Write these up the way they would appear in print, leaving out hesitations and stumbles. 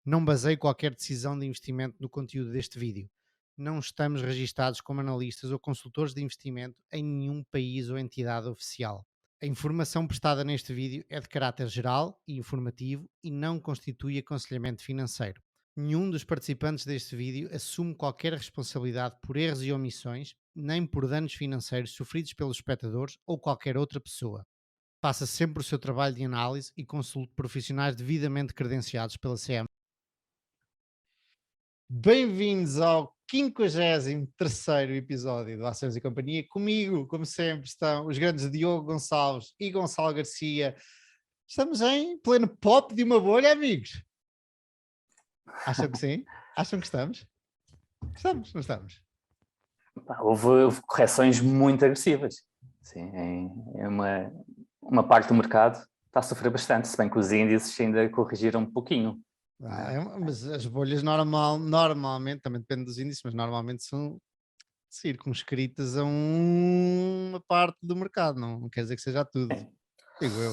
Não baseie qualquer decisão de investimento no conteúdo deste vídeo. Não estamos registados como analistas ou consultores de investimento em nenhum país ou entidade oficial. A informação prestada neste vídeo é de caráter geral e informativo e não constitui aconselhamento financeiro. Nenhum dos participantes deste vídeo assume qualquer responsabilidade por erros e omissões, nem por danos financeiros sofridos pelos espectadores ou qualquer outra pessoa. Faça sempre o seu trabalho de análise e consulte profissionais devidamente credenciados pela CM. Bem-vindos ao 53º episódio do Ações e Companhia. Comigo, como sempre, estão os grandes Diogo Gonçalves e Gonçalo Garcia. Estamos em pleno pop de uma bolha, amigos. Acham que sim? Acham que estamos? Estamos, não estamos? Houve correções muito agressivas. Sim, é uma parte do mercado está a sofrer bastante, se bem que os índices ainda corrigiram um pouquinho. Mas as bolhas normalmente, também depende dos índices, mas normalmente são circunscritas a uma parte do mercado, não quer dizer que seja tudo, digo eu.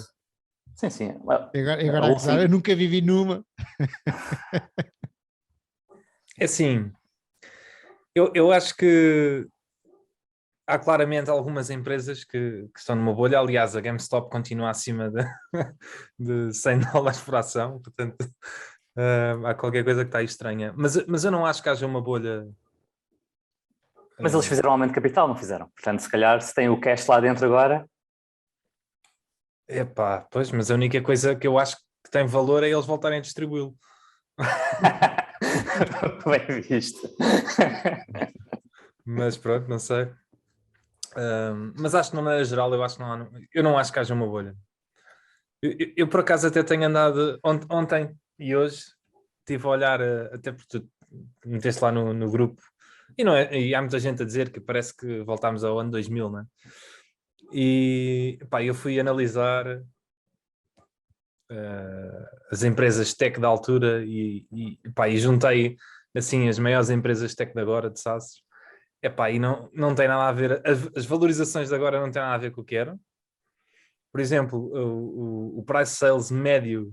Sim, sim. Agora a gozar, eu nunca vivi numa. É assim, eu acho que há claramente algumas empresas que estão numa bolha. Aliás, a GameStop continua acima de $100 por ação, portanto há qualquer coisa que está aí estranha. Mas eu não acho que haja uma bolha. Mas eles fizeram aumento de capital, não fizeram? Portanto, se calhar, se tem o cash lá dentro agora... Epá, pois, mas a única coisa que eu acho que tem valor é eles voltarem a distribuí-lo. Bem visto. Mas pronto, não sei. Mas acho que, de maneira geral, eu não acho que haja uma bolha. Eu por acaso até tenho andado ontem e hoje estive a olhar, até porque tu meteste lá no grupo, e há muita gente a dizer que parece que voltámos ao ano 2000, não é? E pá, eu fui analisar as empresas tech da altura e juntei assim as maiores empresas tech de agora, de SaaS. Epá, e não tem nada a ver, as valorizações de agora não têm nada a ver com o que eram. Por exemplo, o price sales médio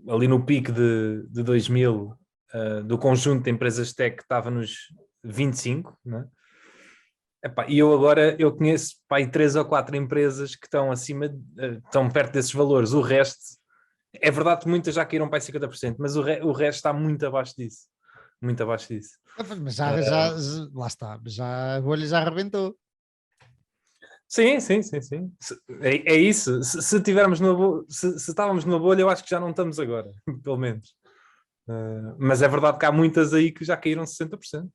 ali no pico de 2000 do conjunto de empresas tech estava nos 25, né? Epá, e eu conheço 3 ou 4 empresas que estão estão perto desses valores. O resto, é verdade que muitas já caíram para 50%, mas o resto está muito abaixo disso. Muito abaixo disso. Mas lá está, a bolha já arrebentou. Sim. É isso. Se tivermos se estávamos numa bolha, eu acho que já não estamos agora, pelo menos. Mas é verdade que há muitas aí que já caíram 60%.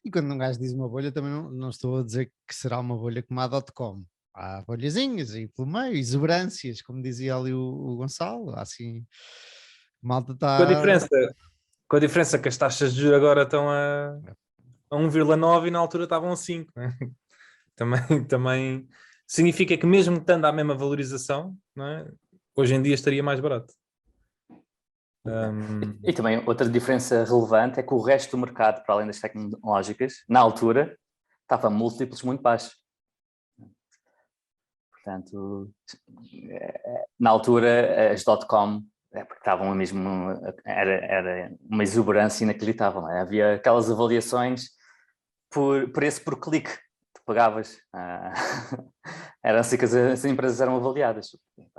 E quando um gajo diz uma bolha, também não estou a dizer que será uma bolha como a .com. Há bolhazinhas aí pelo meio, exuberâncias, como dizia ali o Gonçalo, assim, malta está... Com a diferença que as taxas de juros agora estão a 1,9 e na altura estavam a 5, né? Também significa que mesmo estando à mesma valorização, não é? Hoje em dia estaria mais barato. E também outra diferença relevante é que o resto do mercado, para além das tecnológicas, na altura, estava a múltiplos muito baixos. Portanto, na altura, as .com porque estavam mesmo, era uma exuberância inacreditável. Não é? Havia aquelas avaliações por preço por clique. Tu pagavas. Era assim que as empresas eram avaliadas.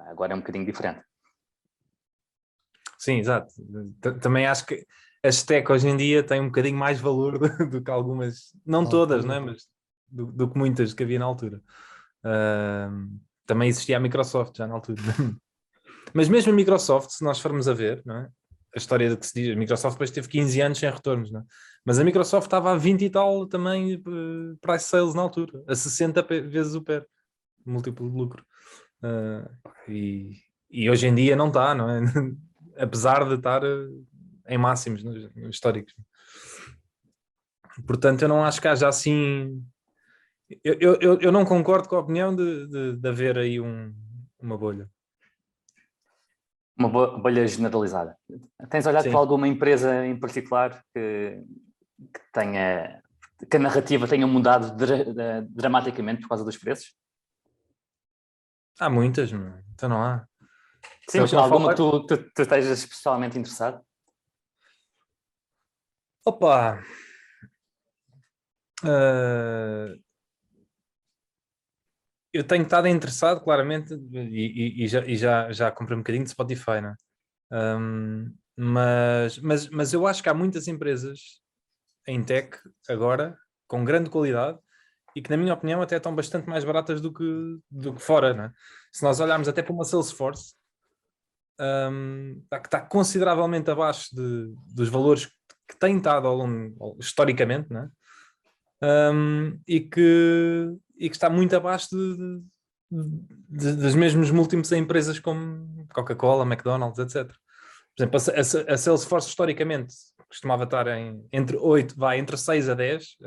Agora é um bocadinho diferente. Sim, exato. Também acho que as tech hoje em dia têm um bocadinho mais valor do que algumas, não todas, não é? Mas do que muitas que havia na altura. Também existia a Microsoft já na altura. Mas mesmo a Microsoft, se nós formos a ver, não é? A história do que se diz, a Microsoft depois teve 15 anos sem retornos, não é? Mas a Microsoft estava a 20 e tal também price sales na altura, a 60 vezes o PER, múltiplo de lucro. E hoje em dia não está, não é? Apesar de estar em máximos históricos. Portanto, eu não acho que haja assim... Eu não concordo com a opinião de haver aí uma bolha. Uma bolha generalizada. Tens olhado para alguma empresa em particular que a narrativa tenha mudado dramaticamente por causa dos preços? Há muitas, então não há. Sim, mas alguma que tu estejas especialmente interessado? Opa! Eu tenho estado interessado, claramente, e já comprei um bocadinho de Spotify, né? Mas eu acho que há muitas empresas em tech agora, com grande qualidade, e que, na minha opinião, até estão bastante mais baratas do que fora, né? Se nós olharmos até para uma Salesforce, está consideravelmente abaixo dos valores que tem estado ao longo, historicamente, né? E que está muito abaixo dos mesmos múltiplos em empresas como Coca-Cola, McDonald's, etc. Por exemplo, a Salesforce historicamente costumava estar entre 6 a 10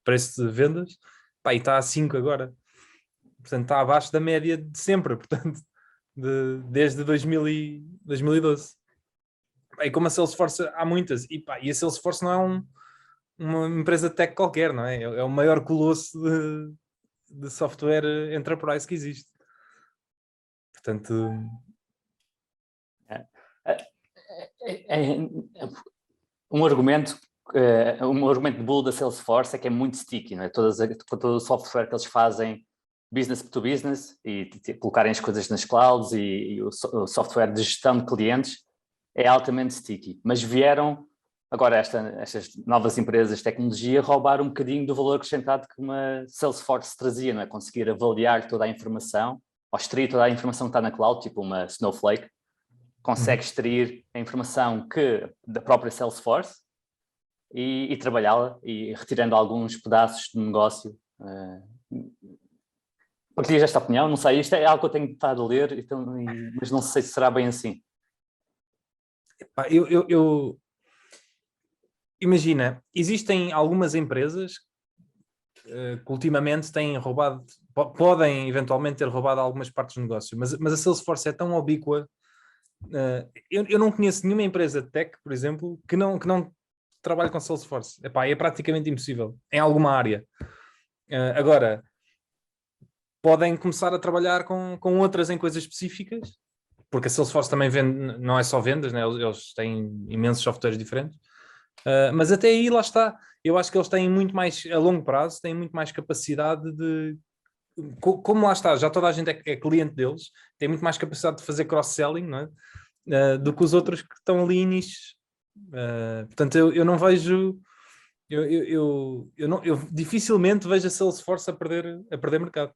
preço de vendas, pá, e está a 5 agora. Portanto, está abaixo da média de sempre, portanto, desde 2012. E como a Salesforce há muitas, e a Salesforce não é uma empresa de tech qualquer, não é? É o maior colosso de software enterprise que existe. Portanto... Um argumento de bull da Salesforce é que é muito sticky, não é? Todo o software que eles fazem business to business e colocarem as coisas nas clouds e o software de gestão de clientes é altamente sticky. Mas vieram agora estas novas empresas de tecnologia roubar um bocadinho do valor acrescentado que uma Salesforce trazia, não é? Conseguir avaliar toda a informação, ou extrair toda a informação que está na cloud, tipo uma Snowflake, consegue extrair a informação da própria Salesforce e trabalhá-la e retirando alguns pedaços do negócio. Partilhas esta opinião? Não sei, isto é algo que eu tenho estado a ler, mas não sei se será bem assim. Imagina, existem algumas empresas que ultimamente têm roubado, podem eventualmente ter roubado algumas partes do negócio, mas a Salesforce é tão obíqua. Eu não conheço nenhuma empresa de tech, por exemplo, que não trabalhe com Salesforce. Epá, é praticamente impossível, em alguma área. Agora, podem começar a trabalhar com outras em coisas específicas, porque a Salesforce também vende, não é só vendas, né? Eles têm imensos softwares diferentes. Mas até aí, lá está. Eu acho que eles têm muito mais, a longo prazo, têm muito mais capacidade de... Como lá está, já toda a gente é cliente deles, tem muito mais capacidade de fazer cross-selling, não é? Do que os outros que estão ali em nichos. Portanto, eu não vejo... Eu dificilmente vejo a Salesforce a perder mercado.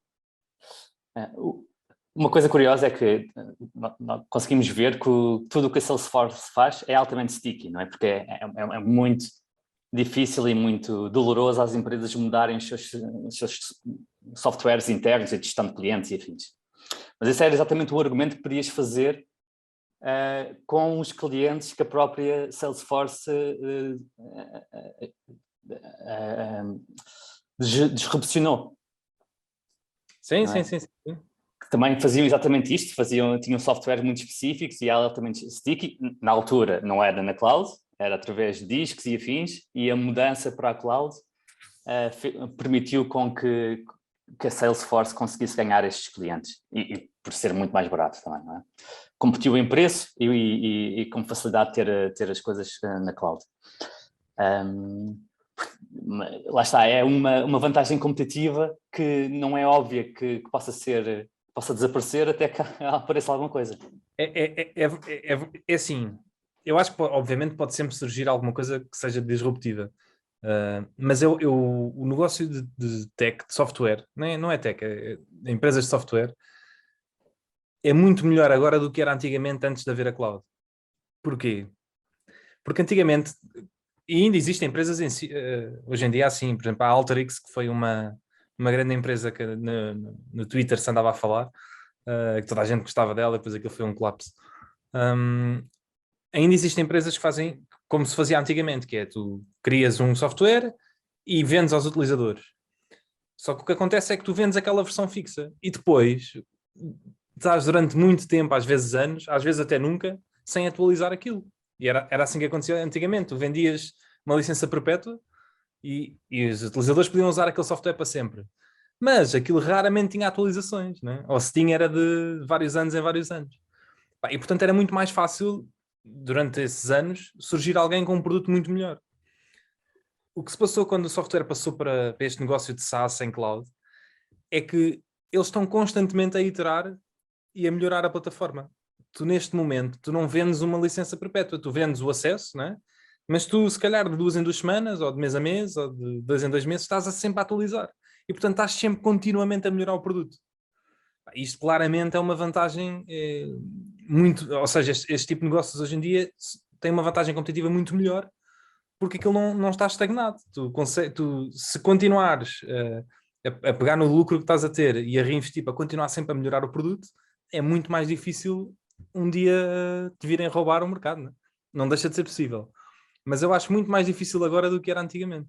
Uma coisa curiosa é que nós conseguimos ver que tudo o que a Salesforce faz é altamente sticky, não é? Porque é muito difícil e muito doloroso às empresas mudarem os seus softwares internos e de gestão de clientes e afins. Mas esse era exatamente o argumento que podias fazer com os clientes que a própria Salesforce disrupcionou. Sim. Que também faziam exatamente isto, tinham softwares muito específicos e altamente sticky. Na altura não era na cloud, era através de discos e afins, e a mudança para a cloud permitiu com que a Salesforce conseguisse ganhar estes clientes e por ser muito mais barato também, não é? Competiu em preço e com facilidade de ter as coisas na cloud. Lá está, é uma vantagem competitiva que não é óbvia que possa desaparecer até que apareça alguma coisa. É assim, eu acho que obviamente pode sempre surgir alguma coisa que seja disruptiva, mas o negócio de tech, de software, não é tech, é empresas de software, é muito melhor agora do que era antigamente antes de haver a cloud. Porquê? Porque antigamente, e ainda existem empresas hoje em dia assim, por exemplo a Alteryx, que foi uma grande empresa que no Twitter se andava a falar, que toda a gente gostava dela, depois aquilo foi um colapso. Ainda existem empresas que fazem como se fazia antigamente, que é tu crias um software e vendes aos utilizadores. Só que o que acontece é que tu vendes aquela versão fixa e depois estás durante muito tempo, às vezes anos, às vezes até nunca, sem atualizar aquilo. E era assim que acontecia antigamente. Tu vendias uma licença perpétua e os utilizadores podiam usar aquele software para sempre. Mas aquilo raramente tinha atualizações, né? Ou se tinha era de vários anos em vários anos. E portanto era muito mais fácil, durante esses anos, surgir alguém com um produto muito melhor. O que se passou quando o software passou para este negócio de SaaS em cloud é que eles estão constantemente a iterar e a melhorar a plataforma. Tu neste momento, tu não vendes uma licença perpétua, tu vendes o acesso, não é? Mas tu, se calhar, de 2 em 2 semanas, ou de mês a mês, ou de 2 em 2 meses, estás sempre a atualizar. E, portanto, estás sempre continuamente a melhorar o produto. Isto claramente é uma vantagem muito... Ou seja, este tipo de negócios hoje em dia tem uma vantagem competitiva muito melhor, porque aquilo não está estagnado. Tu, se continuares a pegar no lucro que estás a ter e a reinvestir para continuar sempre a melhorar o produto, é muito mais difícil um dia te virem roubar o mercado. Não deixa de ser possível. Mas eu acho muito mais difícil agora do que era antigamente.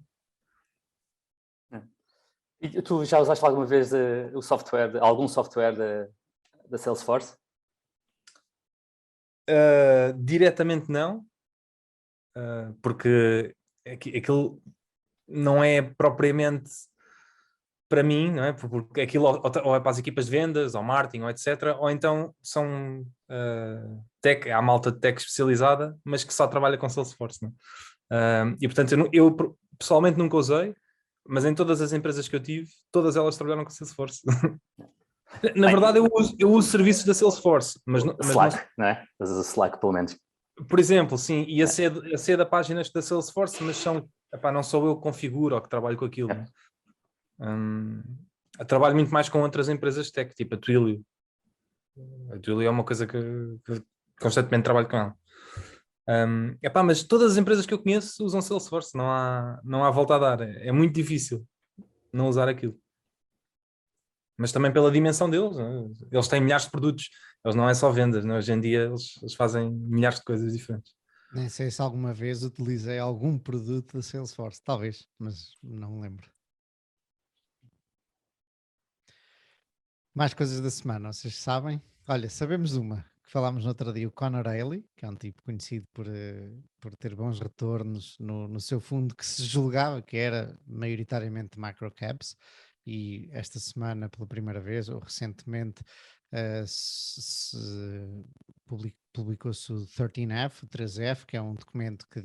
E tu já usaste alguma vez o software, algum software da Salesforce? Diretamente não, porque aquilo não é propriamente para mim, não é? Porque aquilo ou é para as equipas de vendas, ou marketing, ou etc. Ou então são há malta de tech especializada, mas que só trabalha com Salesforce, não é? E portanto eu pessoalmente nunca usei, mas em todas as empresas que eu tive, todas elas trabalharam com Salesforce. Na verdade, eu uso serviços da Salesforce, mas Slack, não é? Usas o Slack, pelo menos. Por exemplo, sim, e a ser da páginas da Salesforce, mas não sou eu que configuro ou que trabalho com aquilo. Né? Eu trabalho muito mais com outras empresas de tech, tipo a Twilio. A Twilio é uma coisa que constantemente trabalho com ela. Mas todas as empresas que eu conheço usam Salesforce, não há volta a dar. É muito difícil não usar aquilo. Mas também pela dimensão deles. Né? Eles têm milhares de produtos. Eles não é só vendas. Né? Hoje em dia eles fazem milhares de coisas diferentes. Nem sei se alguma vez utilizei algum produto da Salesforce. Talvez, mas não me lembro. Mais coisas da semana, vocês sabem? Olha, sabemos uma, que falámos no outro dia, o Conor Ailey, que é um tipo conhecido por ter bons retornos no seu fundo, que se julgava que era maioritariamente microcaps, e esta semana, pela primeira vez, ou recentemente, publicou-se o 13F, o 13F, que é um documento que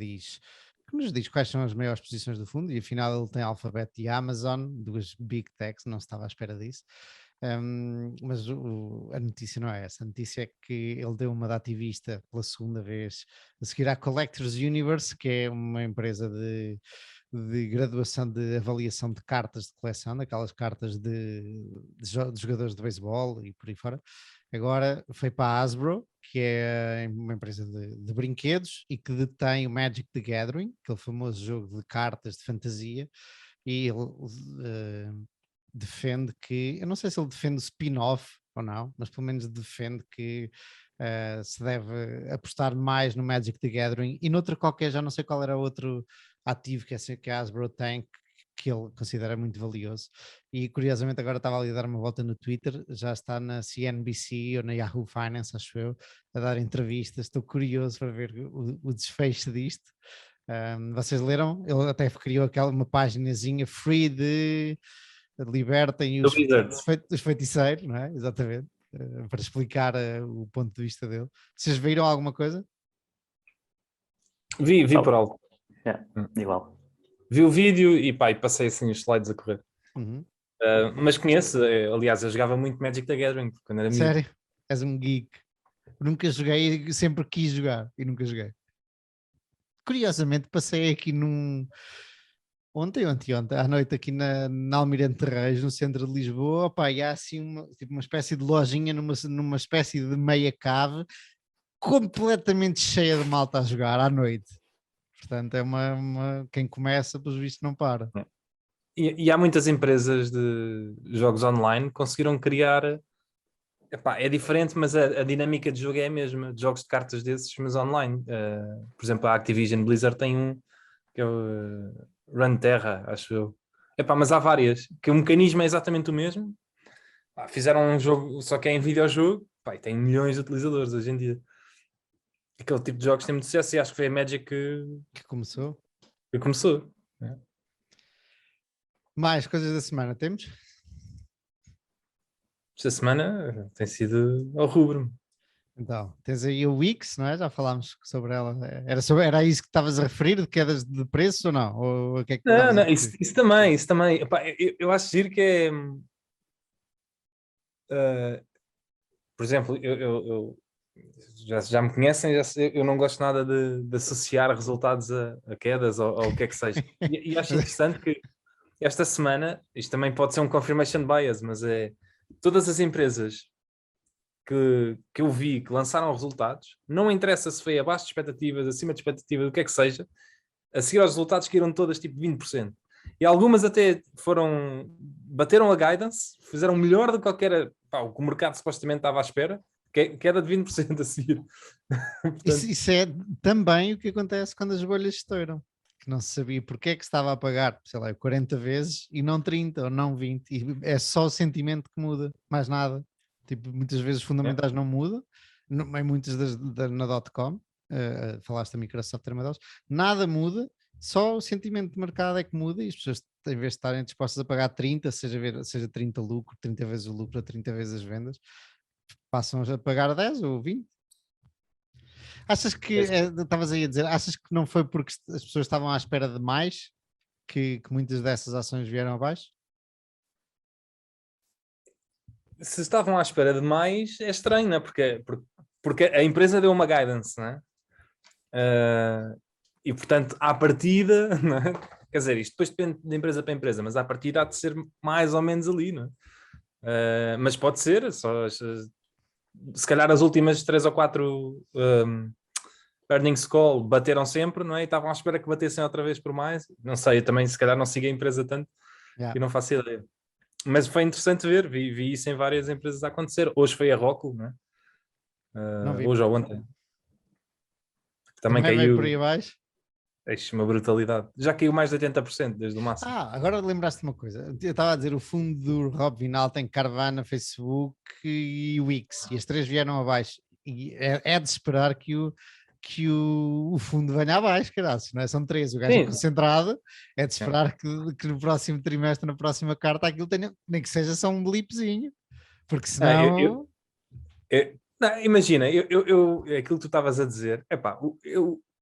nos diz quais são as maiores posições do fundo, e afinal ele tem Alphabet e Amazon, duas big techs, não se estava à espera disso. Mas a notícia não é essa. A notícia é que ele deu uma de ativista pela segunda vez a seguir à Collectors Universe, que é uma empresa de graduação de avaliação de cartas de coleção, daquelas cartas de jogadores de beisebol e por aí fora. Agora foi para a Hasbro, que é uma empresa de brinquedos e que detém o Magic the Gathering, aquele famoso jogo de cartas de fantasia, e ele defende que, eu não sei se ele defende o spin-off ou não, mas pelo menos defende que se deve apostar mais no Magic the Gathering e noutra qualquer, já não sei qual era outro ativo que a Hasbro tem, que ele considera muito valioso. E curiosamente agora estava ali a dar uma volta no Twitter, já está na CNBC ou na Yahoo Finance, acho eu, a dar entrevistas. Estou curioso para ver o desfecho disto. Vocês leram? Ele até criou uma paginazinha free de libertem os feiticeiros, não é? Exatamente. Para explicar o ponto de vista dele. Vocês viram alguma coisa? Vi por algo. Igual. Vi o vídeo e passei assim os slides a correr. Uhum. Mas conheço, aliás, eu jogava muito Magic the Gathering quando era miúdo. Sério? És um geek. Nunca joguei e sempre quis jogar e nunca joguei. Curiosamente passei aqui ontem à noite aqui na Almirante Reis, no centro de Lisboa, opa, e há assim uma espécie de lojinha numa espécie de meia cave completamente cheia de malta a jogar à noite. Portanto, é quem começa, pelos vistos, não para. E há muitas empresas de jogos online que conseguiram criar. É diferente, mas a dinâmica de jogo é a mesma. De jogos de cartas desses, mas online. Por exemplo, a Activision Blizzard tem um que é o Runeterra, acho eu. Mas há várias, que o mecanismo é exatamente o mesmo. Fizeram um jogo, só que é em videojogo, e tem milhões de utilizadores hoje em dia. Aquele tipo de jogos tem muito sucesso e acho que foi a Magic que começou. Que começou. Mais coisas da semana temos? Esta semana tem sido ao rubro. Então, tens aí o Wix, não é? Já falámos sobre ela. Era isso que estavas a referir, de quedas de preço ou não? Ou o que é que Não, estavas a não, isso, referir? isso também. Epá, eu acho giro que é. Uh, por exemplo, já me conhecem, eu não gosto nada de associar resultados a quedas ou o que é que seja. E acho interessante que esta semana, isto também pode ser um confirmation bias, mas é todas as empresas que eu vi que lançaram resultados, não interessa se foi abaixo de expectativas, acima de expectativas, o que é que seja, a seguir aos resultados caíram todas tipo 20%. E algumas até bateram a guidance, fizeram melhor do que qualquer, o que o mercado supostamente estava à espera, queda de 20% a seguir. Portanto, Isso é também o que acontece quando as bolhas estouram. Que não se sabia porque é que se estava a pagar, sei lá, 40 vezes e não 30 ou não 20. E é só o sentimento que muda, mais nada. Tipo, muitas vezes os é. fundamentais não mudam, em muitas na .com, falaste da Microsoft ter uma delas, nada muda, só o sentimento de mercado é que muda e as pessoas, em vez de estarem dispostas a pagar 30, seja 30 lucro, 30 vezes o lucro, 30 vezes as vendas, passam a pagar 10 ou 20. Achas que, estavas aí a dizer, achas que não foi porque as pessoas estavam à espera de mais que muitas dessas ações vieram abaixo? Se estavam à espera de mais, é estranho, não é? Porque a empresa deu uma guidance, não é? E portanto, à partida, não é? Quer dizer, isto depois depende de empresa para empresa, mas à partida há de ser mais ou menos ali, não é? Mas pode ser, se calhar as últimas 3 ou 4 earnings call bateram sempre, não é? E estavam à espera que batessem outra vez por mais. Não sei, eu também se calhar não sigo a empresa tanto Yeah. e não faço ideia. Mas foi interessante ver, vi isso em várias empresas a acontecer. Hoje foi a Roku, não é? Não vi. Hoje ou ontem. Também Também veio por caiu, aí abaixo. uma brutalidade. Já caiu mais de 80% desde o máximo. Agora lembraste uma coisa. Eu estava a dizer, o fundo do Rob Vinal tem Carvana, Facebook e Wix, e as três vieram abaixo. E é de esperar que o fundo venha abaixo, caralho, não é? São três, o gajo é Sim. concentrado, é de esperar que no próximo trimestre, na próxima carta, aquilo tenha, nem que seja só um blipzinho, porque senão... Não, imagina, aquilo que tu estavas a dizer,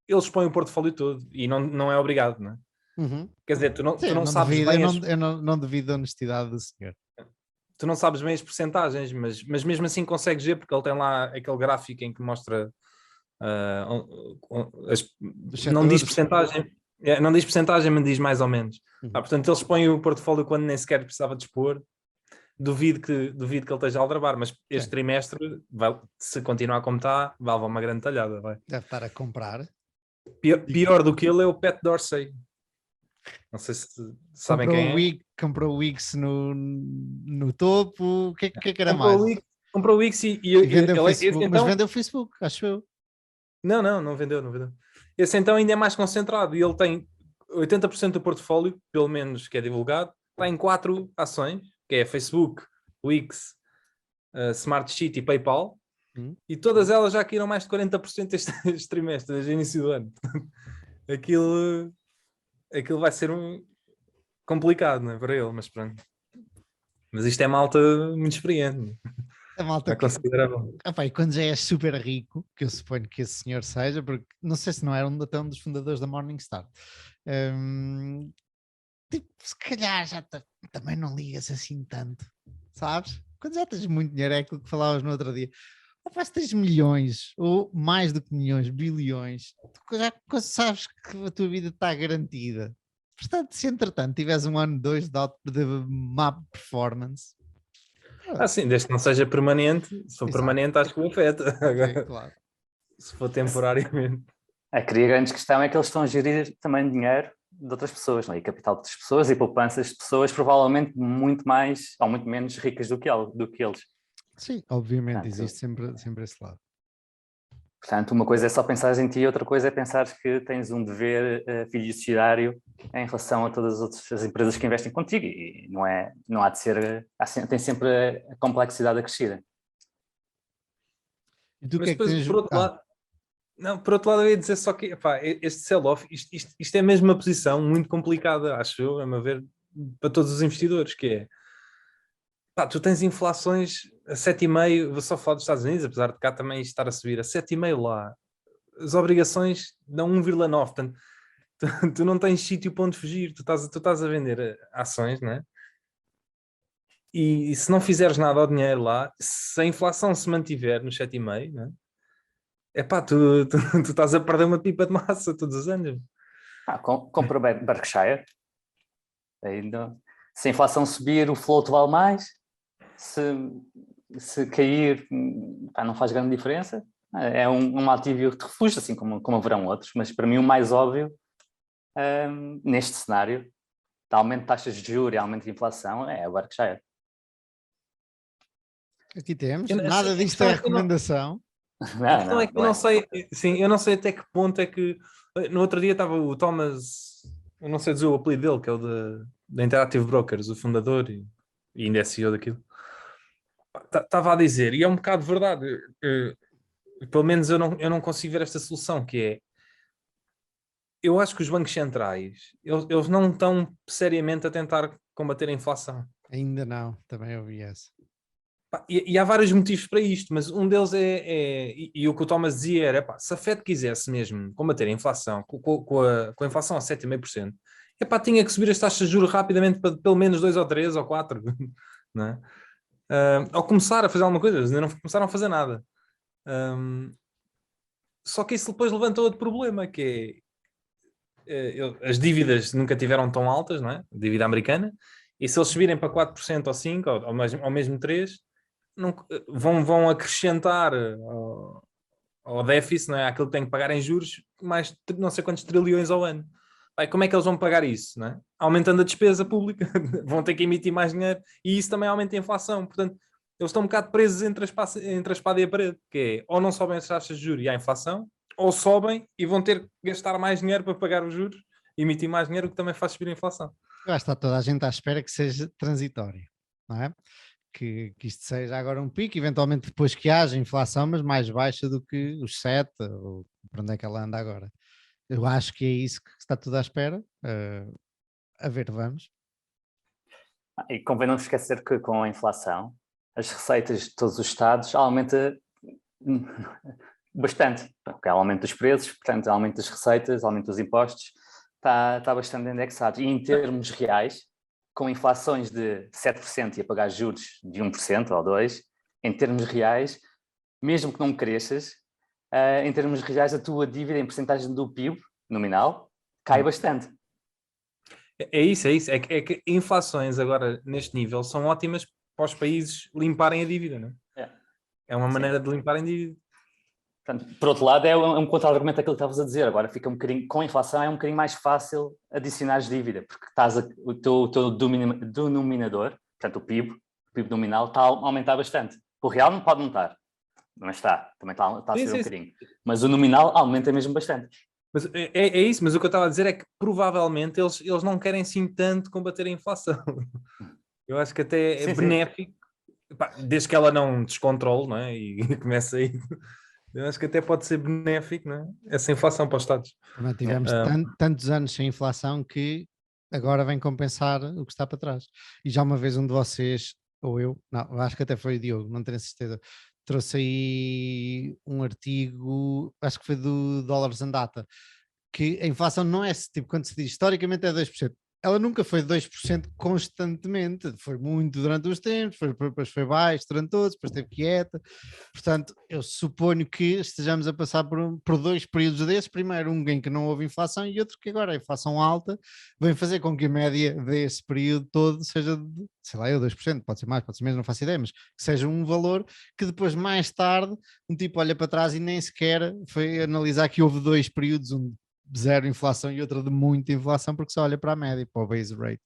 eles põem o portfólio todo e não é obrigado, não é? Uhum. Quer dizer, tu Sim, eu não não sabes devido, bem eu não devido a honestidade do senhor. tu não sabes bem as percentagens, mas mesmo assim consegues ver, porque ele tem lá aquele gráfico em que mostra não diz percentagem, não diz percentagem, mas diz mais ou menos. Uhum. Portanto, eles põem o portfólio quando nem sequer precisava de expor. Duvido que ele esteja a aldrabar, mas este trimestre, se continuar como está, vai levar uma grande talhada. Vai. Deve estar a comprar. Pior do que ele é o Pat Dorsey. Não sei se sabem quem é. Comprou o Wix no topo. O que é que era mais? Comprou o Wix e vendeu o Facebook, então, mas vendeu o Facebook, acho eu. Não vendeu. Esse então ainda é mais concentrado e ele tem 80% do portfólio, pelo menos que é divulgado, está em 4 ações, que é Facebook, Wix, Smartsheet e PayPal, e todas elas já caíram mais de 40% este trimestre, desde o início do ano. Aquilo vai ser complicado, não é, para ele, mas pronto. Mas isto é malta muito experiente. A malta é considerável. E quando já és super rico, que eu suponho que esse senhor seja, porque não sei se não era até um dos fundadores da Morningstar, tipo, se calhar já também não ligas assim tanto, sabes? Quando já tens muito dinheiro, é aquilo que falavas no outro dia. Se tens milhões, ou mais do que milhões, bilhões, tu já sabes que a tua vida está garantida. Portanto, se entretanto tiveres um ano, 2 de má performance... Sim, desde que não seja permanente. Se for permanente, acho que o afeta. Sim, claro. Se for temporariamente. A grande questão é que eles estão a gerir também dinheiro de outras pessoas, não é? E capital de outras pessoas e poupanças de pessoas provavelmente muito mais ou muito menos ricas do que eles. Sim, obviamente, portanto, existe sempre esse lado. Portanto, uma coisa é só pensar em ti e outra coisa é pensar que tens um dever fiduciário em relação a todas as outras empresas que investem contigo e não há de ser, tem sempre a complexidade acrescida. E tu mas que depois, é que tens... por outro lado, eu ia dizer só que este sell-off, isto é mesmo uma posição muito complicada, acho eu, a meu ver, para todos os investidores, que é Pá, tu tens inflações a 7,5%, vou só falar dos Estados Unidos, apesar de cá também estar a subir, a 7,5% lá. As obrigações dão 1,9%, portanto, tu não tens sítio para onde fugir, tu estás a vender ações, não é? E se não fizeres nada ao dinheiro lá, se a inflação se mantiver nos 7,5%, não é? Epá, tu estás a perder uma pipa de massa todos os anos. Compra Berkshire. Ainda, se a inflação subir, o float vale mais. Se cair, não faz grande diferença. É um ativo de refúgio, assim como haverão outros. Mas para mim o mais óbvio, neste cenário, de aumento de taxas de juros e aumento de inflação, é a Berkshire. Aqui temos, Eu- nada assim, disto é recomendação. A questão é que eu não sei, sim, eu não sei até que ponto é que. No outro dia estava o Thomas, eu não sei dizer o apelido dele, que é o da Interactive Brokers, o fundador e ainda é CEO daquilo. Estava a dizer, e é um bocado verdade, pelo menos eu não consigo ver esta solução, que é, eu acho que os bancos centrais, eles não estão seriamente a tentar combater a inflação. Ainda não, também ouvi essa. Pá, e há vários motivos para isto, mas um deles e o que o Thomas dizia era, pá, se a Fed quisesse mesmo combater a inflação com a inflação a 7,5%, tinha que subir as taxas de juros rapidamente para pelo menos 2 ou 3 ou 4, não é? Ou começar a fazer alguma coisa, eles ainda não começaram a fazer nada. Só que isso depois levanta outro problema, que as dívidas nunca tiveram tão altas, não é? A dívida americana, e se eles subirem para 4% ou 5%, ou mesmo 3%, vão acrescentar ao déficit, não é? Aquilo que tem que pagar em juros, mais não sei quantos trilhões ao ano. Aí, como é que eles vão pagar isso? Não é? Aumentando a despesa pública, vão ter que emitir mais dinheiro e isso também aumenta a inflação. Portanto, eles estão um bocado presos entre a espada e a parede, que é ou não sobem as taxas de juros e há inflação, ou sobem e vão ter que gastar mais dinheiro para pagar os juros e emitir mais dinheiro, o que também faz subir a inflação. Eu acho que está toda a gente à espera que seja transitório, não é? Que isto seja agora um pico, eventualmente depois que haja inflação, mas mais baixa do que os 7, ou para onde é que ela anda agora. Eu acho que é isso que está tudo à espera. A ver, vamos. E convém não esquecer que com a inflação, as receitas de todos os Estados aumenta bastante, porque há aumento dos preços, portanto, aumento das receitas, aumento dos impostos, está bastante indexado. E em termos reais, com inflações de 7% e a pagar juros de 1% ou 2%, em termos reais, mesmo que não cresças, em termos reais, a tua dívida em porcentagem do PIB nominal cai bastante. É isso. É que inflações agora neste nível são ótimas para os países limparem a dívida, não é? É uma maneira de limparem a dívida. Portanto, por outro lado, é um contra-argumento daquilo que estavas a dizer. Agora fica um bocadinho, com a inflação é um bocadinho mais fácil adicionares dívida, porque o teu denominador, portanto o PIB nominal, está a aumentar bastante. O real não pode aumentar, mas também está a subir um bocadinho. Mas o nominal aumenta mesmo bastante. Mas é isso, mas o que eu estava a dizer é que provavelmente eles não querem assim tanto combater a inflação. Eu acho que até é benéfico, desde que ela não descontrole, não é? E comece aí. Eu acho que até pode ser benéfico, não é? Essa inflação para os Estados. Também tivemos tantos anos sem inflação que agora vem compensar o que está para trás. E já uma vez um de vocês, ou eu, não, acho que até foi o Diogo, não tenho certeza, trouxe aí um artigo, acho que foi do Dollars and Data, que a inflação não é tipo, quando se diz historicamente é 2%. Ela nunca foi 2% constantemente, foi muito durante os tempos, depois foi baixo durante todos, depois esteve quieta. Portanto, eu suponho que estejamos a passar por dois períodos desses, primeiro um em que não houve inflação e outro que agora a inflação alta vem fazer com que a média desse período todo seja, sei lá, 2%, pode ser mais, pode ser menos, não faço ideia, mas que seja um valor que depois mais tarde um tipo olha para trás e nem sequer foi analisar que houve dois períodos, um de zero inflação e outra de muita inflação, porque só olha para a média, para o base rate.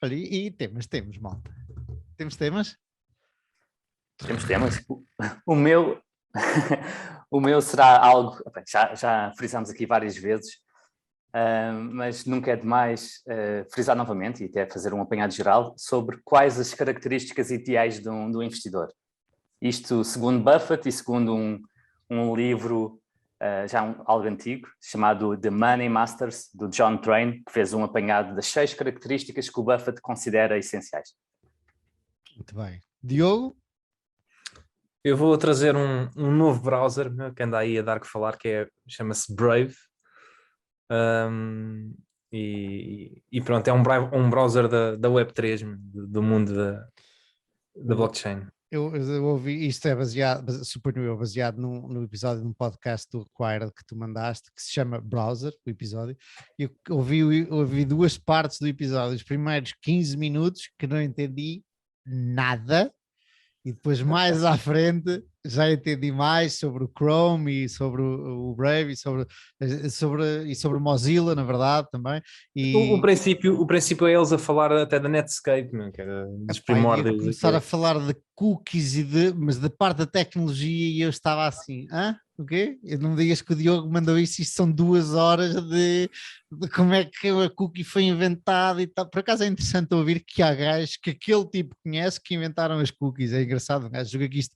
Olha, e temos, malta. Temos temas? Temos temas. O meu, o meu será algo, já frisamos aqui várias vezes, mas nunca é demais frisar novamente e até fazer um apanhado geral sobre quais as características ideais de um investidor. Isto segundo Buffett e segundo um livro algo antigo, chamado The Money Masters, do John Train, que fez um apanhado das 6 características que o Buffett considera essenciais. Muito bem. Diogo? Eu vou trazer um novo browser, meu, que anda aí a dar que falar, chama-se Brave. E pronto, é um browser da Web3, do mundo da blockchain. Eu ouvi, isto é baseado, suponho eu, baseado no episódio de um podcast do Required que tu mandaste, que se chama Browser, o episódio. Eu ouvi duas partes do episódio, os primeiros 15 minutos que não entendi nada, e depois mais à frente já entendi mais sobre o Chrome e sobre o Brave e sobre o Mozilla, na verdade, também. O princípio é eles a falar até da Netscape, meu, que era dos Epá, ia primórdios. começar a falar de cookies mas da parte da tecnologia, e eu estava assim, o quê? Eu não me digas que o Diogo mandou isto são 2 horas de como é que a cookie foi inventada e tal. Por acaso é interessante ouvir que há gajos que aquele tipo conhece que inventaram as cookies. É engraçado, um gajo joga que isto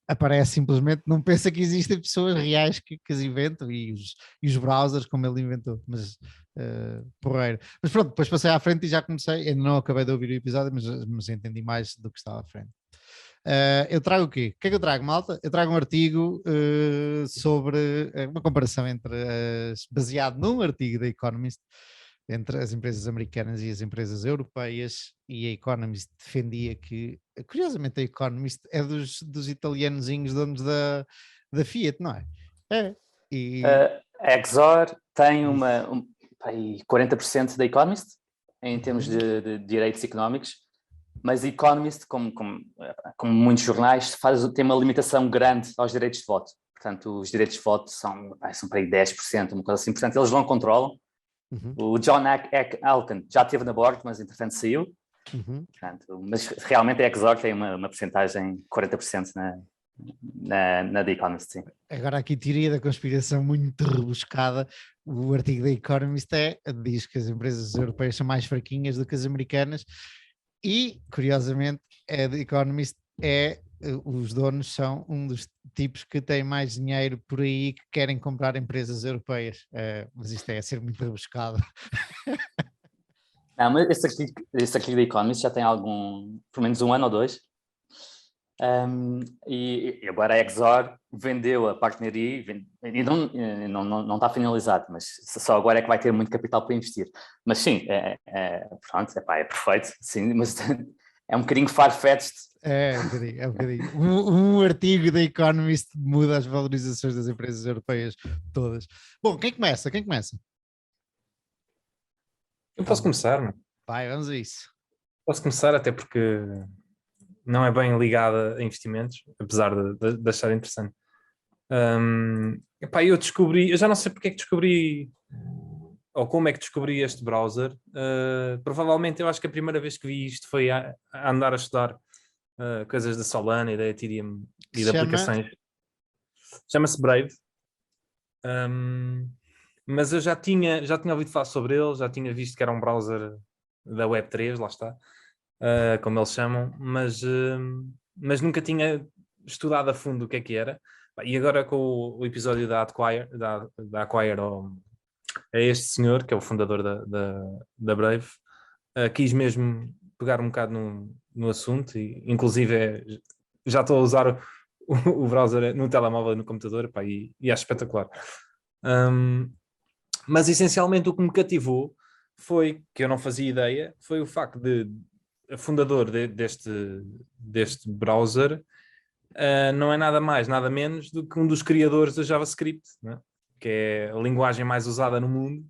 aparece simplesmente, não pensa que existem pessoas reais que as inventam, e os browsers como ele inventou, mas porreiro. Mas pronto, depois passei à frente e já comecei, ainda não acabei de ouvir o episódio, mas entendi mais do que estava à frente. Eu trago o quê? O que é que eu trago, malta? Eu trago um artigo sobre uma comparação baseado num artigo da Economist, entre as empresas americanas e as empresas europeias, e a Economist defendia que, curiosamente, a Economist é dos italianozinhos donos da Fiat, não é? É. A Exor tem aí 40% da Economist, em termos de direitos económicos, mas a Economist, como muitos jornais, tem uma limitação grande aos direitos de voto. Portanto, os direitos de voto são para aí 10%, uma coisa assim. Portanto, eles não controlam. O John Elkann já esteve na board, mas entretanto saiu. Portanto, mas realmente a Exor tem uma porcentagem de 40% na The Economist, sim. Agora aqui teoria da conspiração muito rebuscada. O artigo da Economist diz que as empresas europeias são mais fraquinhas do que as americanas, e curiosamente a The Economist os donos são um dos tipos que têm mais dinheiro por aí, que querem comprar empresas europeias, mas isto é a ser muito rebuscado. Não, mas esse artigo da Economist já tem pelo menos 1 ano ou 2. E agora a Exor vendeu a partneria e não está finalizado, mas só agora é que vai ter muito capital para investir. Mas sim, pronto, é perfeito, sim, mas é um bocadinho far-fetched. É um bocadinho. Um artigo da Economist muda as valorizações das empresas europeias todas. Bom, quem começa? Eu posso começar, não? Vai, vamos a isso. Posso começar até porque não é bem ligada a investimentos, apesar de achar interessante. Eu já não sei porque é que descobri, ou como é que descobri este browser. Provavelmente eu acho que a primeira vez que vi isto foi a andar a estudar coisas da Solana e da Ethereum e de aplicações. Chama-se Brave. Mas eu já tinha ouvido falar sobre ele, já tinha visto que era um browser da Web3, lá está, como eles chamam, mas nunca tinha estudado a fundo o que é que era. E agora com o episódio da Acquire a este senhor, que é o fundador da Brave, quis mesmo pegar um bocado no assunto, e inclusive já estou a usar o browser no telemóvel e no computador, e acho espetacular. Mas essencialmente o que me cativou foi, que eu não fazia ideia, foi o facto de o fundador deste browser não é nada mais, nada menos do que um dos criadores do JavaScript, né? Que é a linguagem mais usada no mundo,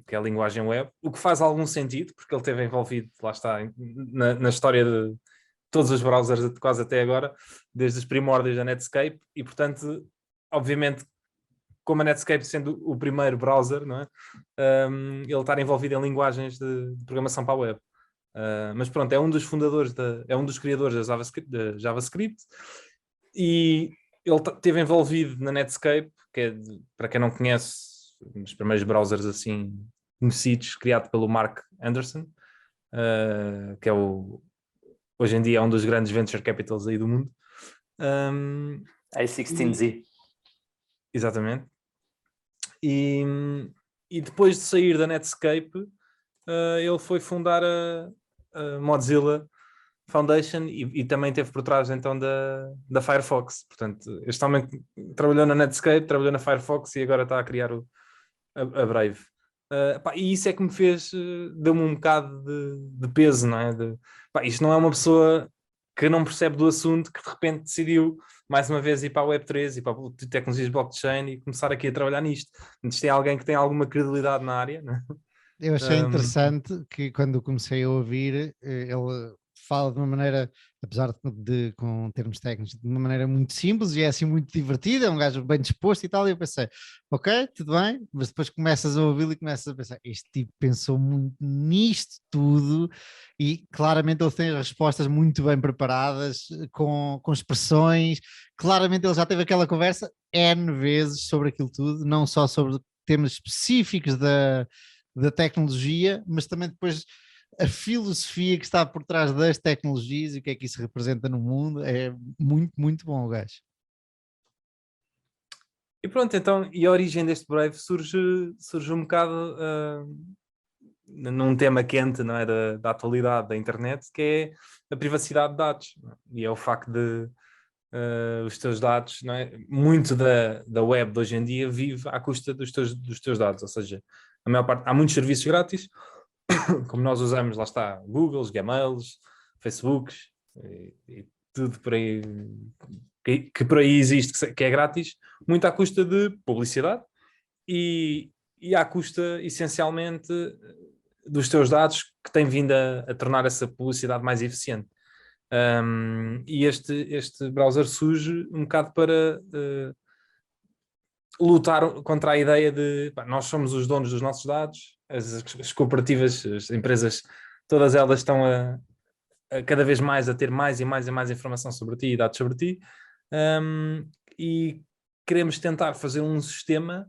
que é a linguagem web, o que faz algum sentido, porque ele esteve envolvido, lá está, na história de todos os browsers quase até agora, desde os primórdios da Netscape, e portanto, obviamente, como a Netscape sendo o primeiro browser, não é? Ele estar envolvido em linguagens de programação para a web. Mas pronto, é um dos fundadores, é um dos criadores da JavaScript, e ele esteve envolvido na Netscape, que é, para quem não conhece, um dos primeiros browsers assim conhecidos, criado pelo Mark Anderson, que é hoje em dia é um dos grandes venture capitals aí do mundo. A16Z. Exatamente. E depois de sair da Netscape, ele foi fundar a Mozilla, Foundation e também teve por trás então da Firefox. Portanto, este homem trabalhou na Netscape, trabalhou na Firefox e agora está a criar a Brave. E isso é que me fez, deu-me um bocado de peso, não é? Isto não é uma pessoa que não percebe do assunto, que de repente decidiu mais uma vez ir para a Web3 e para a tecnologias blockchain e começar aqui a trabalhar nisto. Isto é alguém que tem alguma credibilidade na área, não é? Eu achei interessante que quando comecei a ouvir, ele fala de uma maneira, apesar com termos técnicos, de uma maneira muito simples e é assim muito divertida, é um gajo bem disposto e tal, e eu pensei, ok, tudo bem, mas depois começas a ouvi-lo e começas a pensar, este tipo pensou muito nisto tudo e claramente ele tem respostas muito bem preparadas, com expressões, claramente ele já teve aquela conversa N vezes sobre aquilo tudo, não só sobre temas específicos da tecnologia, mas também depois a filosofia que está por trás das tecnologias e o que é que isso representa no mundo. É muito, muito bom o gajo. E pronto, então, e a origem deste Brave surge um bocado num tema quente, não é, da atualidade da internet, que é a privacidade de dados. E é o facto de os teus dados, não é? Muito da web de hoje em dia vive à custa dos teus dados, ou seja, a maior parte, há muitos serviços grátis, como nós usamos, lá está, Googles, Gmails, Facebooks e tudo por aí que por aí existe, que é grátis, muito à custa de publicidade e à custa essencialmente dos teus dados, que tem vindo a tornar essa publicidade mais eficiente. E este browser surge um bocado para lutar contra a ideia de nós somos os donos dos nossos dados, as cooperativas, as empresas, todas elas estão a cada vez mais a ter mais e mais e mais informação sobre ti e dados sobre ti, e queremos tentar fazer um sistema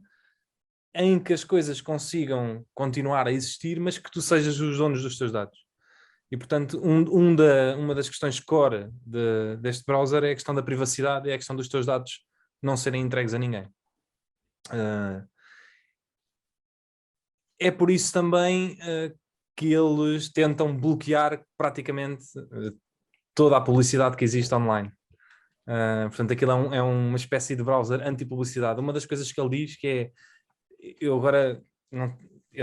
em que as coisas consigam continuar a existir, mas que tu sejas os donos dos teus dados. E, portanto, uma das questões core deste browser é a questão da privacidade e é a questão dos teus dados não serem entregues a ninguém. É por isso também que eles tentam bloquear praticamente toda a publicidade que existe online. Portanto, aquilo é uma espécie de browser anti-publicidade. Uma das coisas que ele diz que é, eu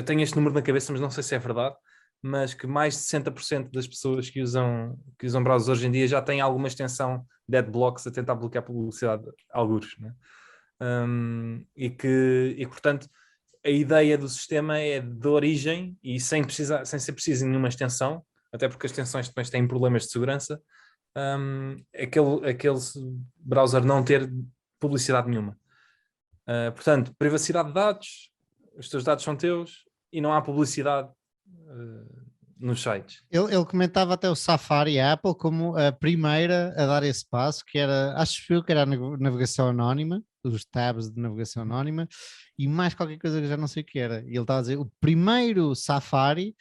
tenho este número na cabeça, mas não sei se é verdade, mas que mais de 60% das pessoas que usam browsers hoje em dia já têm alguma extensão de adblocks a tentar bloquear publicidade, algures, né? E portanto a ideia do sistema é de origem e sem ser preciso de nenhuma extensão, até porque as extensões depois têm problemas de segurança, aquele browser não ter publicidade nenhuma. Portanto, privacidade de dados, os teus dados são teus e não há publicidade nos sites. Ele comentava até o Safari, a Apple, como a primeira a dar esse passo, que era, acho eu que era a navegação anónima, os tabs de navegação anónima, e mais qualquer coisa que já não sei o que era. E ele estava a dizer, o primeiro Safari,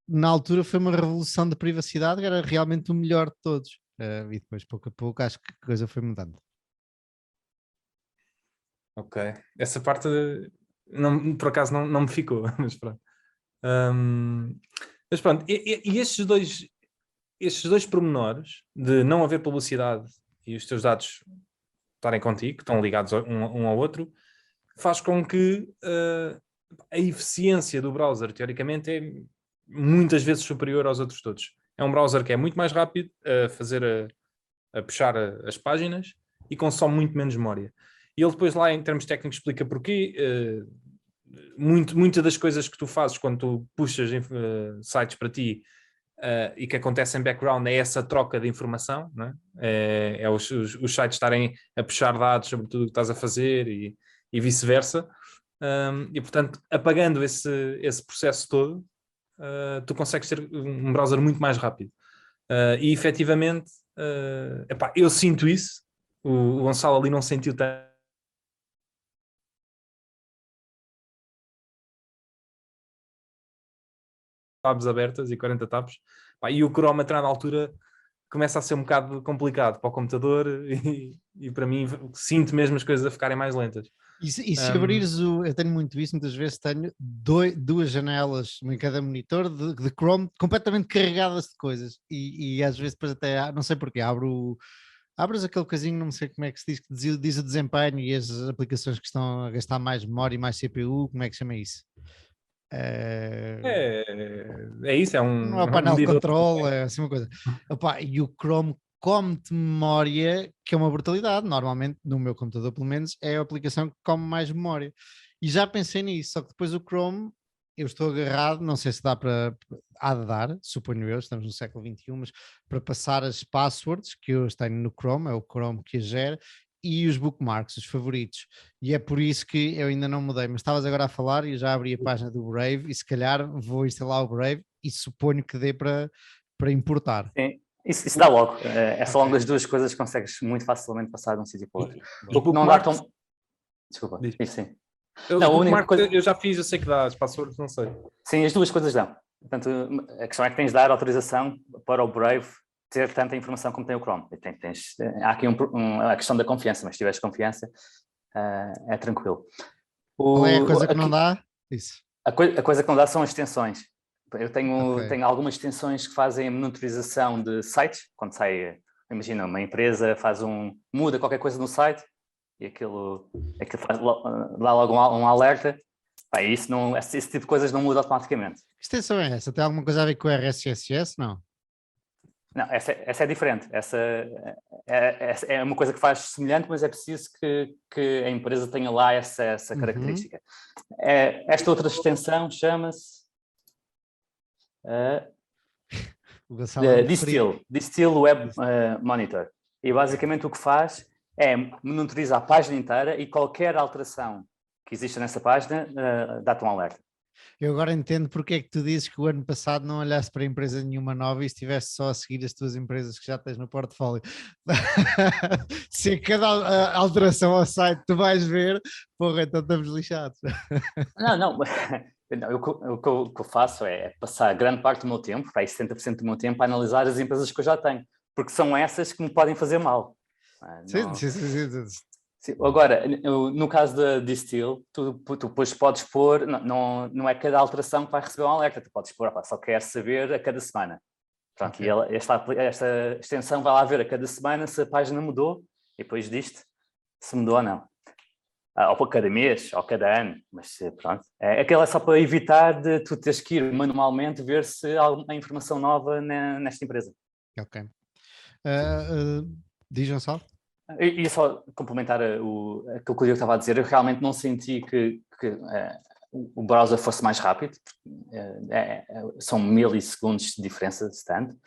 na altura, foi uma revolução de privacidade, que era realmente o melhor de todos. E depois, pouco a pouco, acho que a coisa foi mudando. Ok. Essa parte, por acaso, não me ficou, mas pronto. Mas pronto, e estes dois pormenores de não haver publicidade e os teus dados estarem contigo, que estão ligados um ao outro, faz com que a eficiência do browser, teoricamente, é muitas vezes superior aos outros todos. É um browser que é muito mais rápido a puxar as páginas e consome muito menos memória. E ele depois lá, em termos técnicos, explica porquê. Muitas das coisas que tu fazes quando tu puxas sites para ti e que acontece em background é essa troca de informação, não é? É os sites estarem a puxar dados sobre tudo o que estás a fazer e vice-versa. E portanto, apagando esse processo todo, tu consegues ter um browser muito mais rápido. E efetivamente, eu sinto isso. O Gonçalo ali não sentiu tanto. Tabs abertas e 40 tabs. E o Chrome na altura começa a ser um bocado complicado para o computador e para mim sinto mesmo as coisas a ficarem mais lentas. E se abrires eu tenho muito isso, muitas vezes tenho duas janelas em cada monitor de Chrome completamente carregadas de coisas e às vezes depois até, não sei porquê, abres aquele coisinho, não sei como é que se diz, que diz o desempenho e as aplicações que estão a gastar mais memória e mais CPU, como é que chama isso? É isso, é Não é o um painel de medidor. controle, é assim uma coisa. Opa, e o Chrome come-te memória, que é uma brutalidade. Normalmente, no meu computador, pelo menos, é a aplicação que come mais memória. E já pensei nisso, só que depois o Chrome, eu estou agarrado, não sei se dá para. Há de dar, suponho eu, estamos no século XXI, mas para passar as passwords que eu tenho no Chrome, é o Chrome que as gera, e os bookmarks, os favoritos. E é por isso que eu ainda não mudei. Mas estavas agora a falar e eu já abri a página do Brave e se calhar vou instalar o Brave e suponho que dê para importar. Sim, isso dá logo. Só logo Ok. as duas coisas consegues muito facilmente passar de um sítio para o outro. Os O que não dá bookmarks, tão. Desculpa, diz. isso sim. Os Não, a única bookmarks coisa. eu já fiz, eu sei que dá, as passwords não sei. Sim, as duas coisas dão. Portanto, a questão é que tens de dar autorização para o Brave ter tanta informação como tem o Chrome. Há aqui a questão da confiança, mas se tiveres confiança, é tranquilo. Qual é a coisa que não dá? Isso. A coisa que não dá são as extensões. Eu Ok. tenho algumas extensões que fazem a monitorização de sites. Quando sai, imagina, uma empresa muda qualquer coisa no site e aquilo faz dá logo um alerta. Pá, esse tipo de coisas não muda automaticamente. Que extensão é essa? Tem alguma coisa a ver com o RSS? Não. Não, essa é diferente. Essa é uma coisa que faz semelhante, mas é preciso que a empresa tenha lá essa característica. Esta outra extensão chama-se O Gonçalo é um Distill Web Monitor. E basicamente o que faz é monitoriza a página inteira e qualquer alteração que exista nessa página dá-te um alerta. Eu agora entendo porque é que tu dizes que o ano passado não olhaste para empresa nenhuma nova e estiveste só a seguir as tuas empresas que já tens no portfólio. Se a cada alteração ao site tu vais ver, porra, então estamos lixados. Não. O que eu faço é passar grande parte do meu tempo, para aí 70% do meu tempo, a analisar as empresas que eu já tenho, porque são essas que me podem fazer mal. Sim. Sim. Agora, no caso da Distill, tu depois podes pôr, não é cada alteração que vai receber um alerta, tu podes pôr, só quero saber a cada semana. Pronto, Okay. E esta extensão vai lá ver a cada semana se a página mudou e depois diz-te se mudou ou não. Ou para cada mês, ou cada ano, mas pronto. Aquela é só para evitar de tu teres que ir manualmente ver se há alguma informação nova nesta empresa. Ok. Diz, Gonçalo? E só complementar aquilo que o Diego estava a dizer, eu realmente não senti que o browser fosse mais rápido, são milissegundos de diferença, tanto.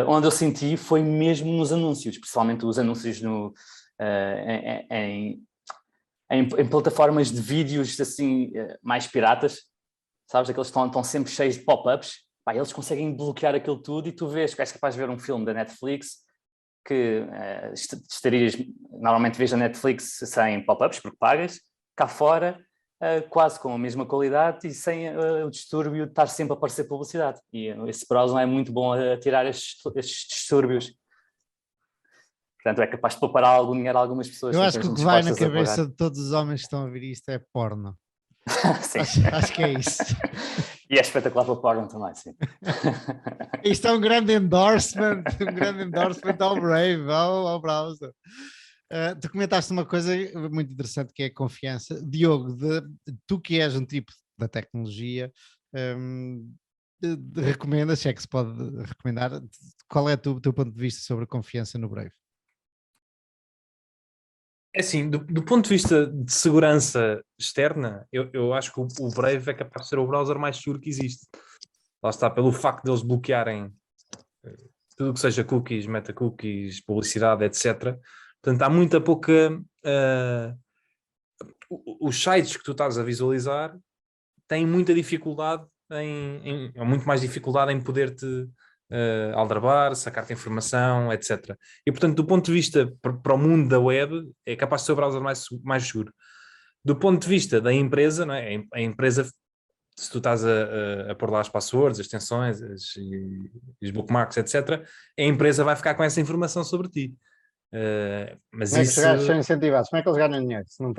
Onde eu senti foi mesmo nos anúncios, principalmente os anúncios em plataformas de vídeos assim, mais piratas, sabes, aqueles que estão sempre cheios de pop-ups, eles conseguem bloquear aquilo tudo e tu vês que és capaz de ver um filme da Netflix que normalmente vês na Netflix sem pop-ups, porque pagas, cá fora, quase com a mesma qualidade e sem o distúrbio de estar sempre a aparecer publicidade. E esse browser é muito bom a tirar estes distúrbios. Portanto, é capaz de poupar algum dinheiro a algumas pessoas. Eu acho que o que vai na cabeça de todos os homens que estão a ver isto é porno. Sim. Acho que é isso. E é espetacular para o porno também, sim. Isto é um grande endorsement ao Brave, ao browser. Tu comentaste uma coisa muito interessante que é a confiança. Diogo, tu que és um tipo da tecnologia, recomendas, se é que se pode recomendar, qual é o teu ponto de vista sobre a confiança no Brave? É assim, do ponto de vista de segurança externa, eu acho que o Brave é capaz de ser o browser mais seguro que existe. Lá está, pelo facto de eles bloquearem tudo o que seja cookies, meta-cookies, publicidade, etc. Portanto, há muita pouca... os sites que tu estás a visualizar têm muita dificuldade ou muito mais dificuldade em poder-te aldrabar, sacar-te informação, etc. E, portanto, do ponto de vista para o mundo da web, é capaz de ser o browser mais seguro. Do ponto de vista da empresa, não é? A empresa, se tu estás a pôr lá as passwords, as extensões, os bookmarks, etc., a empresa vai ficar com essa informação sobre ti. Mas Como é que os isso... gajos são incentivados? Como é que eles ganham dinheiro se não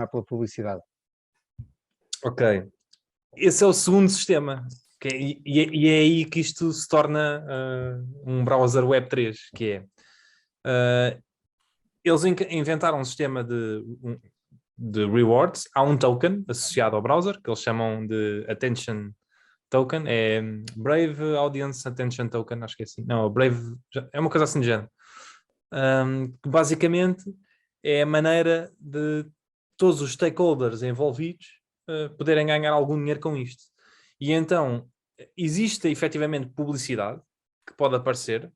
é pela publicidade? Ok. Esse é o segundo sistema. E é aí que isto se torna um browser Web3, que é... eles inventaram um sistema de rewards. Há um token associado ao browser, que eles chamam de Attention Token. É Brave Audience Attention Token, acho que é assim. Não, Brave... É uma coisa assim de género. Que basicamente é a maneira de todos os stakeholders envolvidos poderem ganhar algum dinheiro com isto. E então, existe efetivamente publicidade que pode aparecer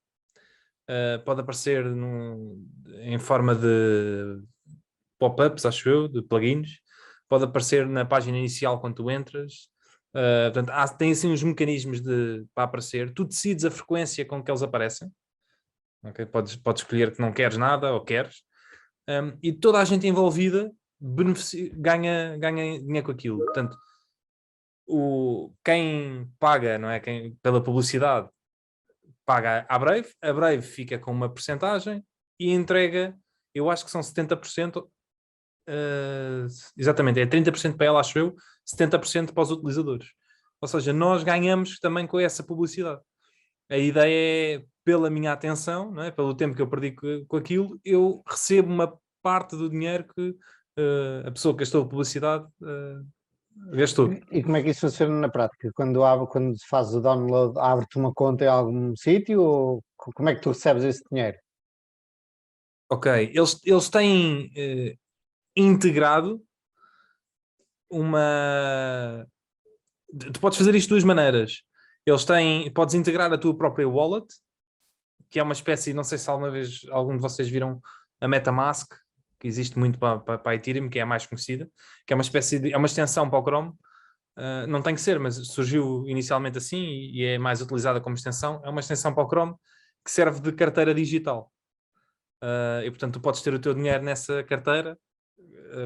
em forma de pop-ups, acho eu, de plugins, pode aparecer na página inicial quando tu entras. Portanto, tem assim uns mecanismos para aparecer. Tu decides a frequência com que eles aparecem. Okay? Podes escolher que não queres nada ou queres. E toda a gente envolvida ganha dinheiro com aquilo. Portanto, quem paga, não é? Pela publicidade paga à Brave, a Brave fica com uma percentagem e entrega, eu acho que são 70%, exatamente, é 30% para ela, acho eu, 70% para os utilizadores. Ou seja, nós ganhamos também com essa publicidade. A ideia é, pela minha atenção, não é? Pelo tempo que eu perdi com aquilo, eu recebo uma parte do dinheiro que a pessoa que gastou a publicidade gastou. E como é que isso funciona na prática? Quando fazes o download, abre-te uma conta em algum sítio ou como é que tu recebes esse dinheiro? Ok, eles têm integrado tu podes fazer isto de duas maneiras. Podes integrar a tua própria wallet, que é uma espécie, não sei se alguma vez algum de vocês viram a MetaMask, que existe muito para a Ethereum, que é a mais conhecida, que é uma espécie é uma extensão para o Chrome. Não tem que ser, mas surgiu inicialmente assim e é mais utilizada como extensão. É uma extensão para o Chrome que serve de carteira digital. E portanto tu podes ter o teu dinheiro nessa carteira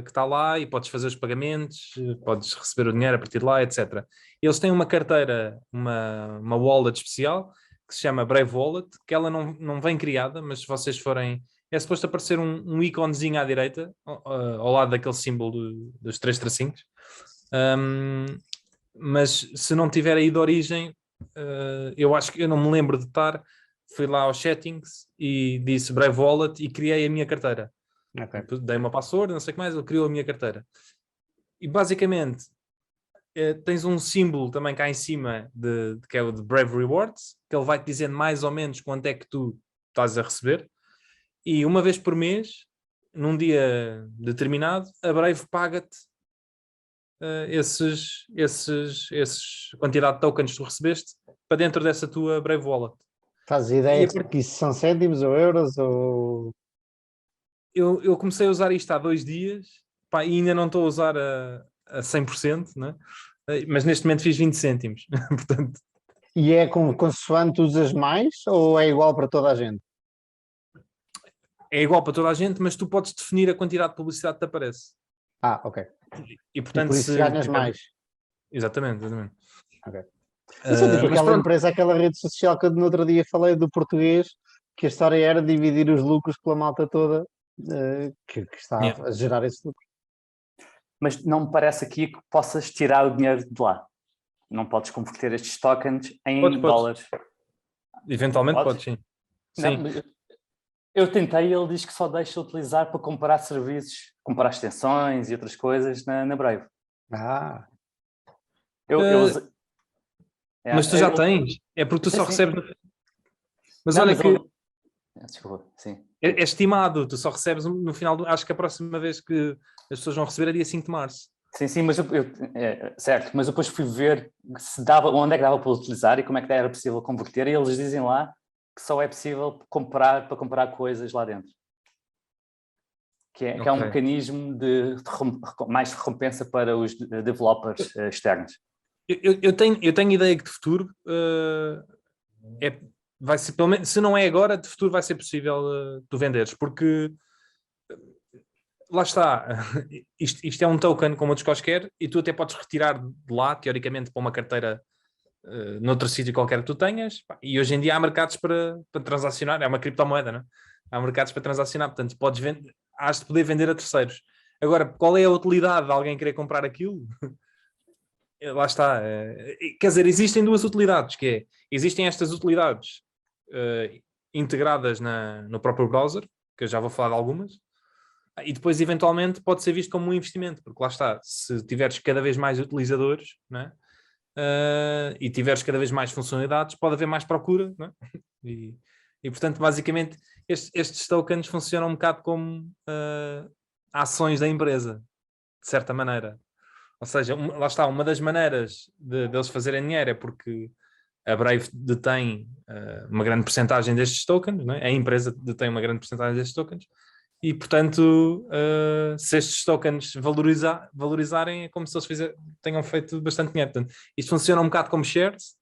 que está lá e podes fazer os pagamentos, podes receber o dinheiro a partir de lá, etc. Eles têm uma carteira, uma wallet especial que se chama Brave Wallet, que ela não vem criada, mas se vocês forem... É suposto aparecer um íconezinho à direita, ao lado daquele símbolo dos 3 tracinhos. Mas se não tiver aí de origem, eu acho que eu não me lembro de estar... Fui lá aos settings e disse Brave Wallet e criei a minha carteira. Okay. Dei uma password, não sei o que mais, ele criou a minha carteira. E basicamente tens um símbolo também cá em cima que é o de Brave Rewards, que ele vai-te dizendo mais ou menos quanto é que tu estás a receber. E uma vez por mês, num dia determinado, a Brave paga-te esses quantidade de tokens que tu recebeste para dentro dessa tua Brave Wallet. Fazes ideia que isso são cêntimos ou euros ou... Eu comecei a usar isto há 2 dias, pá, e ainda não estou a usar a 100%, né? Mas neste momento fiz 20 cêntimos. Portanto... E é consoante usas mais ou é igual para toda a gente? É igual para toda a gente, mas tu podes definir a quantidade de publicidade que te aparece. Ok. E portanto, por isso ganhas mais. Exatamente. Ok. Isso é tipo aquela empresa, aquela rede social que eu no outro dia falei do português, que a história era dividir os lucros pela malta toda que está a gerar esse lucro. Mas não me parece aqui que possas tirar o dinheiro de lá. Não podes converter estes tokens em dólares. Eventualmente podes, sim. Não, eu tentei e ele diz que só deixa utilizar para comprar serviços, comprar extensões e outras coisas na Brave. Mas tu já tens. É porque tu só recebes... Mas olha que... Desculpa, sim. É estimado, tu só recebes no final acho que a próxima vez que as pessoas vão receber é dia 5 de março. Sim, mas certo, mas depois fui ver onde é que dava para utilizar e como é que era possível converter, e eles dizem lá que só é possível para comprar coisas lá dentro. Que é um mecanismo de mais recompensa para os developers externos. Eu tenho ideia que de futuro vai ser, pelo menos, se não é agora, de futuro vai ser possível tu venderes, porque lá está, isto é um token como outros quaisquer e tu até podes retirar de lá, teoricamente, para uma carteira noutro sítio qualquer que tu tenhas, e hoje em dia há mercados para transacionar, é uma criptomoeda, não é? Há mercados para transacionar, portanto, has de poder vender a terceiros. Agora, qual é a utilidade de alguém querer comprar aquilo? Lá está. Quer dizer, existem duas utilidades, existem estas utilidades integradas no próprio browser, que eu já vou falar de algumas, e depois, eventualmente, pode ser visto como um investimento, porque lá está, se tiveres cada vez mais utilizadores, né, e tiveres cada vez mais funcionalidades, pode haver mais procura, né? E portanto, basicamente, estes tokens funcionam um bocado como ações da empresa, de certa maneira. Ou seja, lá está, uma das maneiras deles fazerem dinheiro é porque a Brave detém uma grande percentagem destes tokens, não é? A empresa detém uma grande percentagem destes tokens, e portanto, se estes tokens valorizarem, é como se eles tenham feito bastante dinheiro. Portanto, isto funciona um bocado como shares.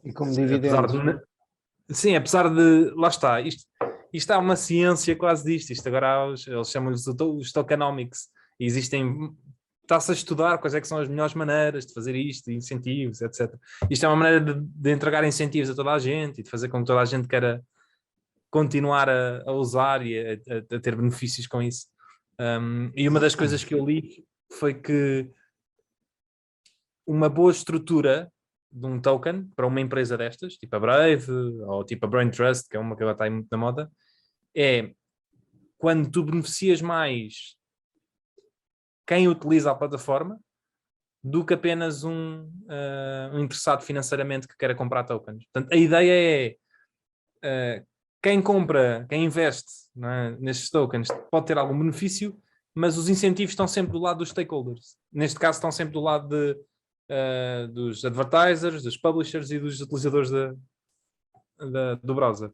E como dividendos. Sim, apesar de... Lá está, isto há uma ciência quase disto. Isto agora eles chamam-lhes os tokenomics. E está-se a estudar quais é que são as melhores maneiras de fazer isto, incentivos, etc. Isto é uma maneira de entregar incentivos a toda a gente e de fazer com que toda a gente queira continuar a usar e a ter benefícios com isso. E uma das coisas que eu li foi que uma boa estrutura de um token para uma empresa destas, tipo a Brave ou tipo a Brain Trust, que é uma que agora está aí muito na moda, é quando tu beneficias mais quem utiliza a plataforma do que apenas um interessado financeiramente que queira comprar tokens. Portanto, a ideia é quem investe, não é, nestes tokens pode ter algum benefício, mas os incentivos estão sempre do lado dos stakeholders. Neste caso, estão sempre do lado dos advertisers, dos publishers e dos utilizadores do browser.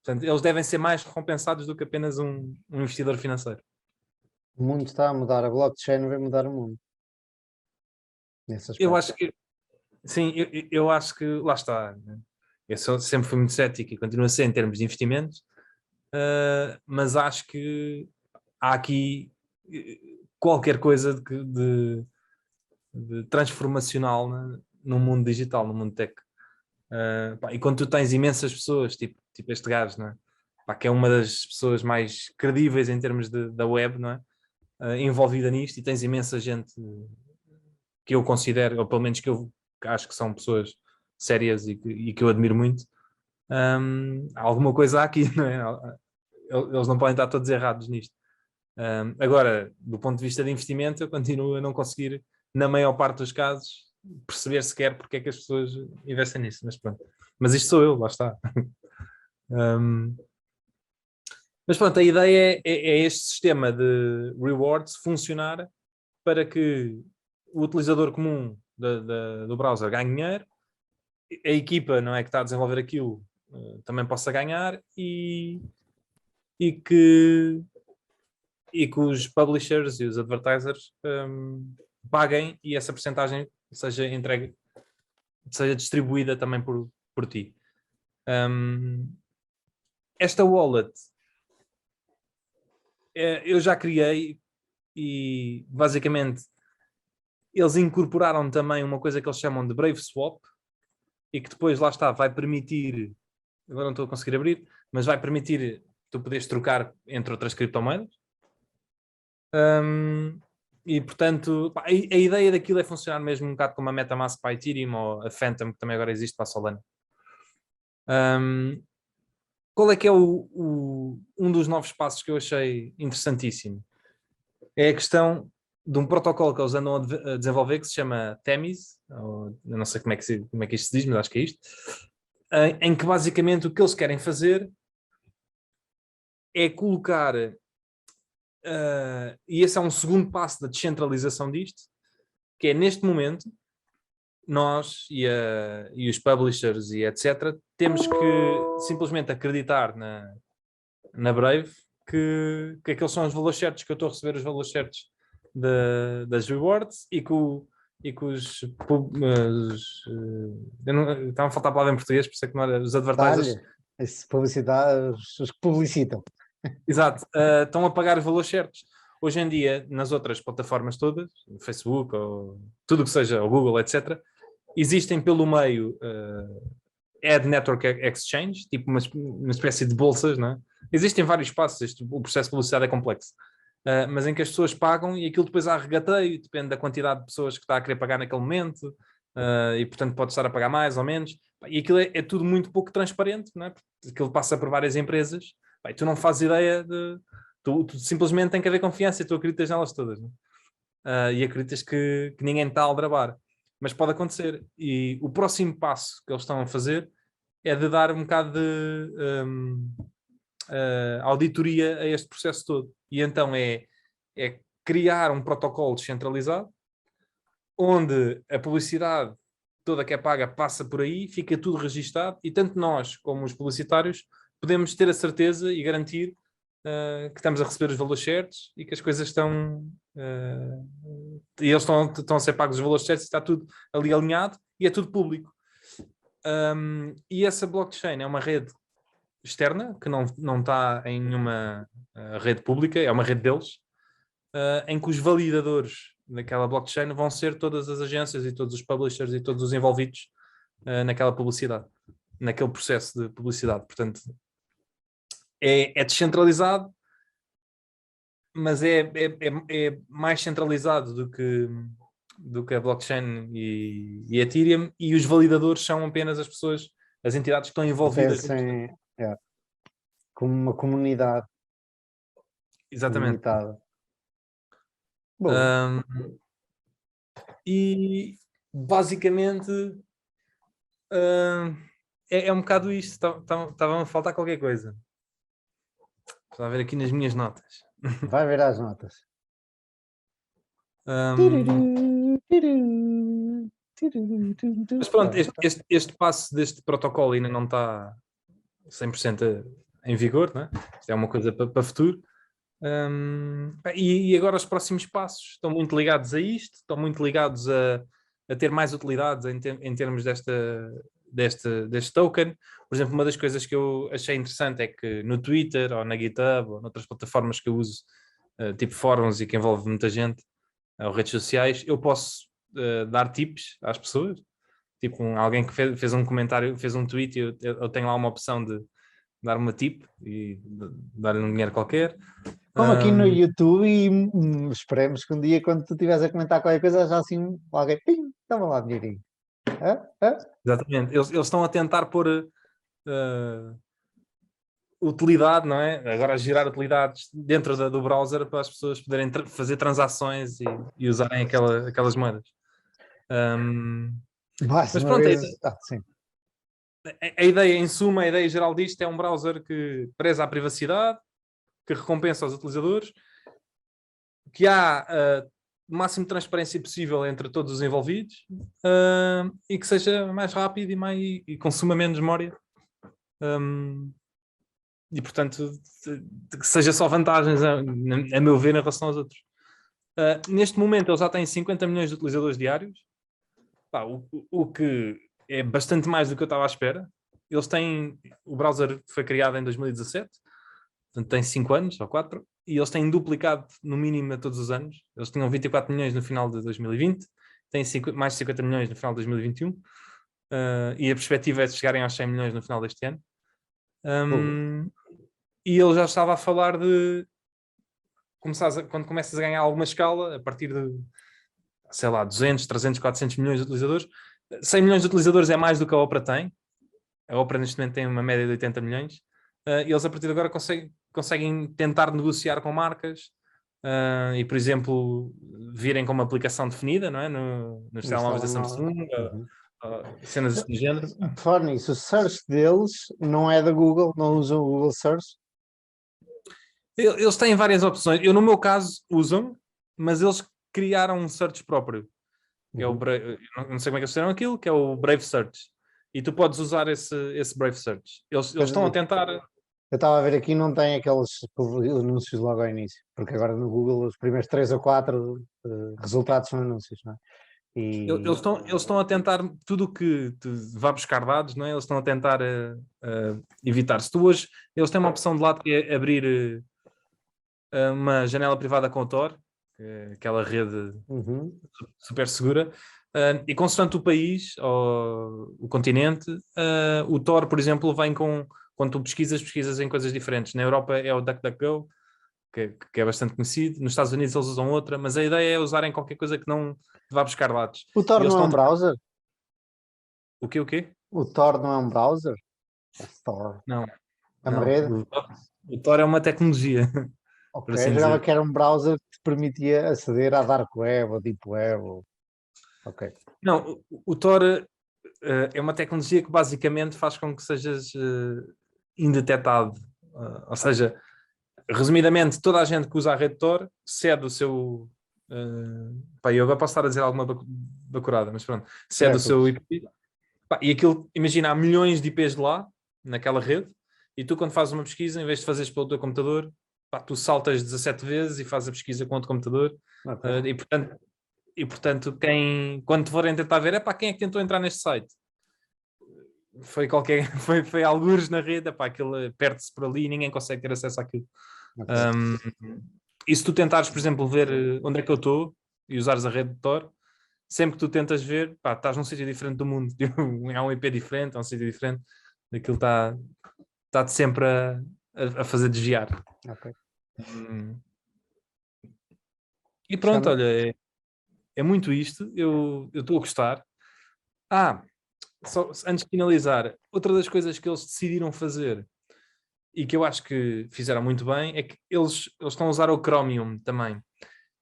Portanto, eles devem ser mais recompensados do que apenas um investidor financeiro. O mundo está a mudar, a blockchain vai mudar o mundo. Eu acho que sim, eu acho que lá está. Eu sempre fui muito cético e continuo a ser em termos de investimentos, mas acho que há aqui qualquer coisa de transformacional no mundo digital, no mundo tech. E quando tu tens imensas pessoas, tipo este gajo, não é? Que é uma das pessoas mais credíveis em termos da web, não é? Envolvida nisto, e tens imensa gente que eu considero, ou pelo menos que eu acho que são pessoas sérias e que eu admiro muito. Alguma coisa há aqui, não é? Eles não podem estar todos errados nisto. Agora, do ponto de vista de investimento, eu continuo a não conseguir, na maior parte dos casos, perceber sequer porque é que as pessoas investem nisso, mas pronto. Mas isto sou eu, lá está. Mas pronto, a ideia é este sistema de rewards funcionar para que o utilizador comum do browser ganhe dinheiro, a equipa, não é, que está a desenvolver aquilo também possa ganhar, e que os publishers e os advertisers paguem, e essa percentagem seja entregue, seja distribuída também por ti. Esta wallet eu já criei, e basicamente eles incorporaram também uma coisa que eles chamam de Brave Swap, e que depois, lá está, vai permitir, agora não estou a conseguir abrir, mas vai permitir tu poderes trocar entre outras criptomoedas. E portanto, a ideia daquilo é funcionar mesmo um bocado como a MetaMask para a Ethereum, ou a Phantom, que também agora existe para a Solana. Qual é que é um dos novos passos que eu achei interessantíssimo? É a questão de um protocolo que eles andam a desenvolver, que se chama Themis, eu não sei como é que isto se diz, mas acho que é isto, em que basicamente o que eles querem fazer é colocar, e esse é um segundo passo da descentralização disto, que é, neste momento, nós e os publishers e etc. temos que simplesmente acreditar na Brave que aqueles são os valores certos, que eu estou a receber os valores certos das rewards, e que os estava a faltar a palavra em português, por isso é que não era, os advertisers. Publicidade, os que publicitam. Exato, estão a pagar os valores certos. Hoje em dia, nas outras plataformas todas, Facebook, ou tudo o que seja, o Google, etc., existem pelo meio Ad Network Exchange, tipo uma espécie de bolsas, não é? Existem vários passos, o processo de publicidade é complexo, mas em que as pessoas pagam e aquilo depois há regateio, depende da quantidade de pessoas que está a querer pagar naquele momento, e portanto pode estar a pagar mais ou menos, e aquilo é tudo muito pouco transparente, não é? Porque aquilo passa por várias empresas, e tu não fazes ideia de... Tu simplesmente tens que haver confiança e tu acreditas nelas todas, não é? E acreditas que ninguém está a aldrabar. Mas pode acontecer. E o próximo passo que eles estão a fazer é de dar um bocado de auditoria a este processo todo. E então é criar um protocolo descentralizado onde a publicidade toda que é paga passa por aí, fica tudo registado e tanto nós como os publicitários podemos ter a certeza e garantir que estamos a receber os valores certos e que as coisas estão... e eles estão a ser pagos os valores certos e está tudo ali alinhado e é tudo público. E essa blockchain é uma rede externa que não está em nenhuma rede pública, é uma rede deles, em que os validadores daquela blockchain vão ser todas as agências e todos os publishers e todos os envolvidos naquela publicidade, naquele processo de publicidade. Portanto, é descentralizado, mas é mais centralizado do que a blockchain e Ethereum, e os validadores são apenas as pessoas, as entidades que estão envolvidas. Como uma comunidade. Exatamente. E basicamente é um bocado isto. Estava a faltar qualquer coisa. Estou a ver aqui nas minhas notas. Vai ver as notas. Mas pronto, este passo deste protocolo ainda não está 100% em vigor, não é? Isto é uma coisa para futuro. E agora os próximos passos estão muito ligados a isto, estão muito ligados a ter mais utilidades em termos deste token. Por exemplo, uma das coisas que eu achei interessante é que no Twitter ou na GitHub ou noutras plataformas que eu uso, tipo fóruns e que envolve muita gente, ou redes sociais, eu posso dar tips às pessoas. Tipo, alguém que fez um comentário, fez um tweet, eu tenho lá uma opção de dar uma tip e dar-lhe um dinheiro qualquer. Como aqui no YouTube, e esperemos que um dia, quando tu estiveres a comentar qualquer coisa, já assim alguém, pim, toma lá dinheirinho. Exatamente. Eles estão a tentar pôr utilidade, não é? Agora a gerar utilidades dentro do browser para as pessoas poderem fazer transações e usarem aquelas moedas. Mas pronto, sim. A ideia, em suma, a ideia geral disto é um browser que preza a privacidade, que recompensa os utilizadores, que há o máximo de transparência possível entre todos os envolvidos, e que seja mais rápido e consuma menos memória. E, portanto, que seja só vantagens, a meu ver, em relação aos outros. Neste momento, eles já têm 50 milhões de utilizadores diários, o que é bastante mais do que eu estava à espera. Eles têm... O browser foi criado em 2017, portanto tem 5 anos ou 4, e eles têm duplicado no mínimo a todos os anos. Eles tinham 24 milhões no final de 2020, têm mais de 50 milhões no final de 2021, e a perspectiva é de chegarem aos 100 milhões no final deste ano. E ele já estava a falar de quando começas a ganhar alguma escala, a partir de, sei lá, 200, 300, 400 milhões de utilizadores. 100 milhões de utilizadores é mais do que a Opera tem. A Opera neste momento tem uma média de 80 milhões. E eles a partir de agora conseguem tentar negociar com marcas e, por exemplo, virem com uma aplicação definida, não é? Nos telemóveis da Samsung, cenas do género. Fora nisso, o search deles não é da Google, não usam o Google Search? Eles têm várias opções. Eu, no meu caso, usam, mas eles criaram um search próprio. Que é o não sei como é que eles fizeram aquilo, que é o Brave Search. E tu podes usar esse Brave Search. Eles estão a tentar... Eu estava a ver aqui, não tem aqueles anúncios logo ao início, porque agora no Google os primeiros 3 ou 4 resultados são anúncios, não é? Eles estão a tentar tudo o que vá buscar dados, não é? Eles estão a tentar evitar. Se tu hoje, eles têm uma opção de lado que é abrir uma janela privada com o Tor, aquela rede Uhum. super segura. E consoante o país ou o continente, o Tor, por exemplo, vem com, quando tu pesquisas em coisas diferentes. Na Europa é o DuckDuckGo, que é bastante conhecido. Nos Estados Unidos eles usam outra, mas a ideia é usarem qualquer coisa que não vá buscar dados. O Tor E eles não é um estão- browser? O quê? O Tor não é um browser? É Tor. Não. É uma Não. rede? O Tor é uma tecnologia. Ok, por assim eu jogava dizer. que era um browser que te permitia aceder à Dark Web ou Deep Web. Ok. Não, o Tor é uma tecnologia que basicamente faz com que sejas indetectado. Ou seja, resumidamente, toda a gente que usa a rede Tor cede o seu. Pá, eu agora posso estar a dizer alguma bacurada, mas pronto, cede o seu IP. Pá, e aquilo, imagina, há milhões de IPs de lá, naquela rede, e tu, quando fazes uma pesquisa, em vez de fazeres pelo teu computador, pá, tu saltas 17 vezes e fazes a pesquisa com outro computador. Ok. E portanto, quando te forem tentar ver, quem é que tentou entrar neste site? Foi algures na rede, aquilo perde-se por ali e ninguém consegue ter acesso àquilo. Ok. E se tu tentares, por exemplo, ver onde é que eu estou e usares a rede de Tor, sempre que tu tentas ver, estás num sítio diferente do mundo. É um IP diferente, é um sítio diferente. Aquilo está-te sempre a fazer desviar. Ok. E pronto, Chama. olha, é muito isto. Eu estou a gostar. Só, antes de finalizar, outra das coisas que eles decidiram fazer e que eu acho que fizeram muito bem é que eles estão a usar o Chromium também,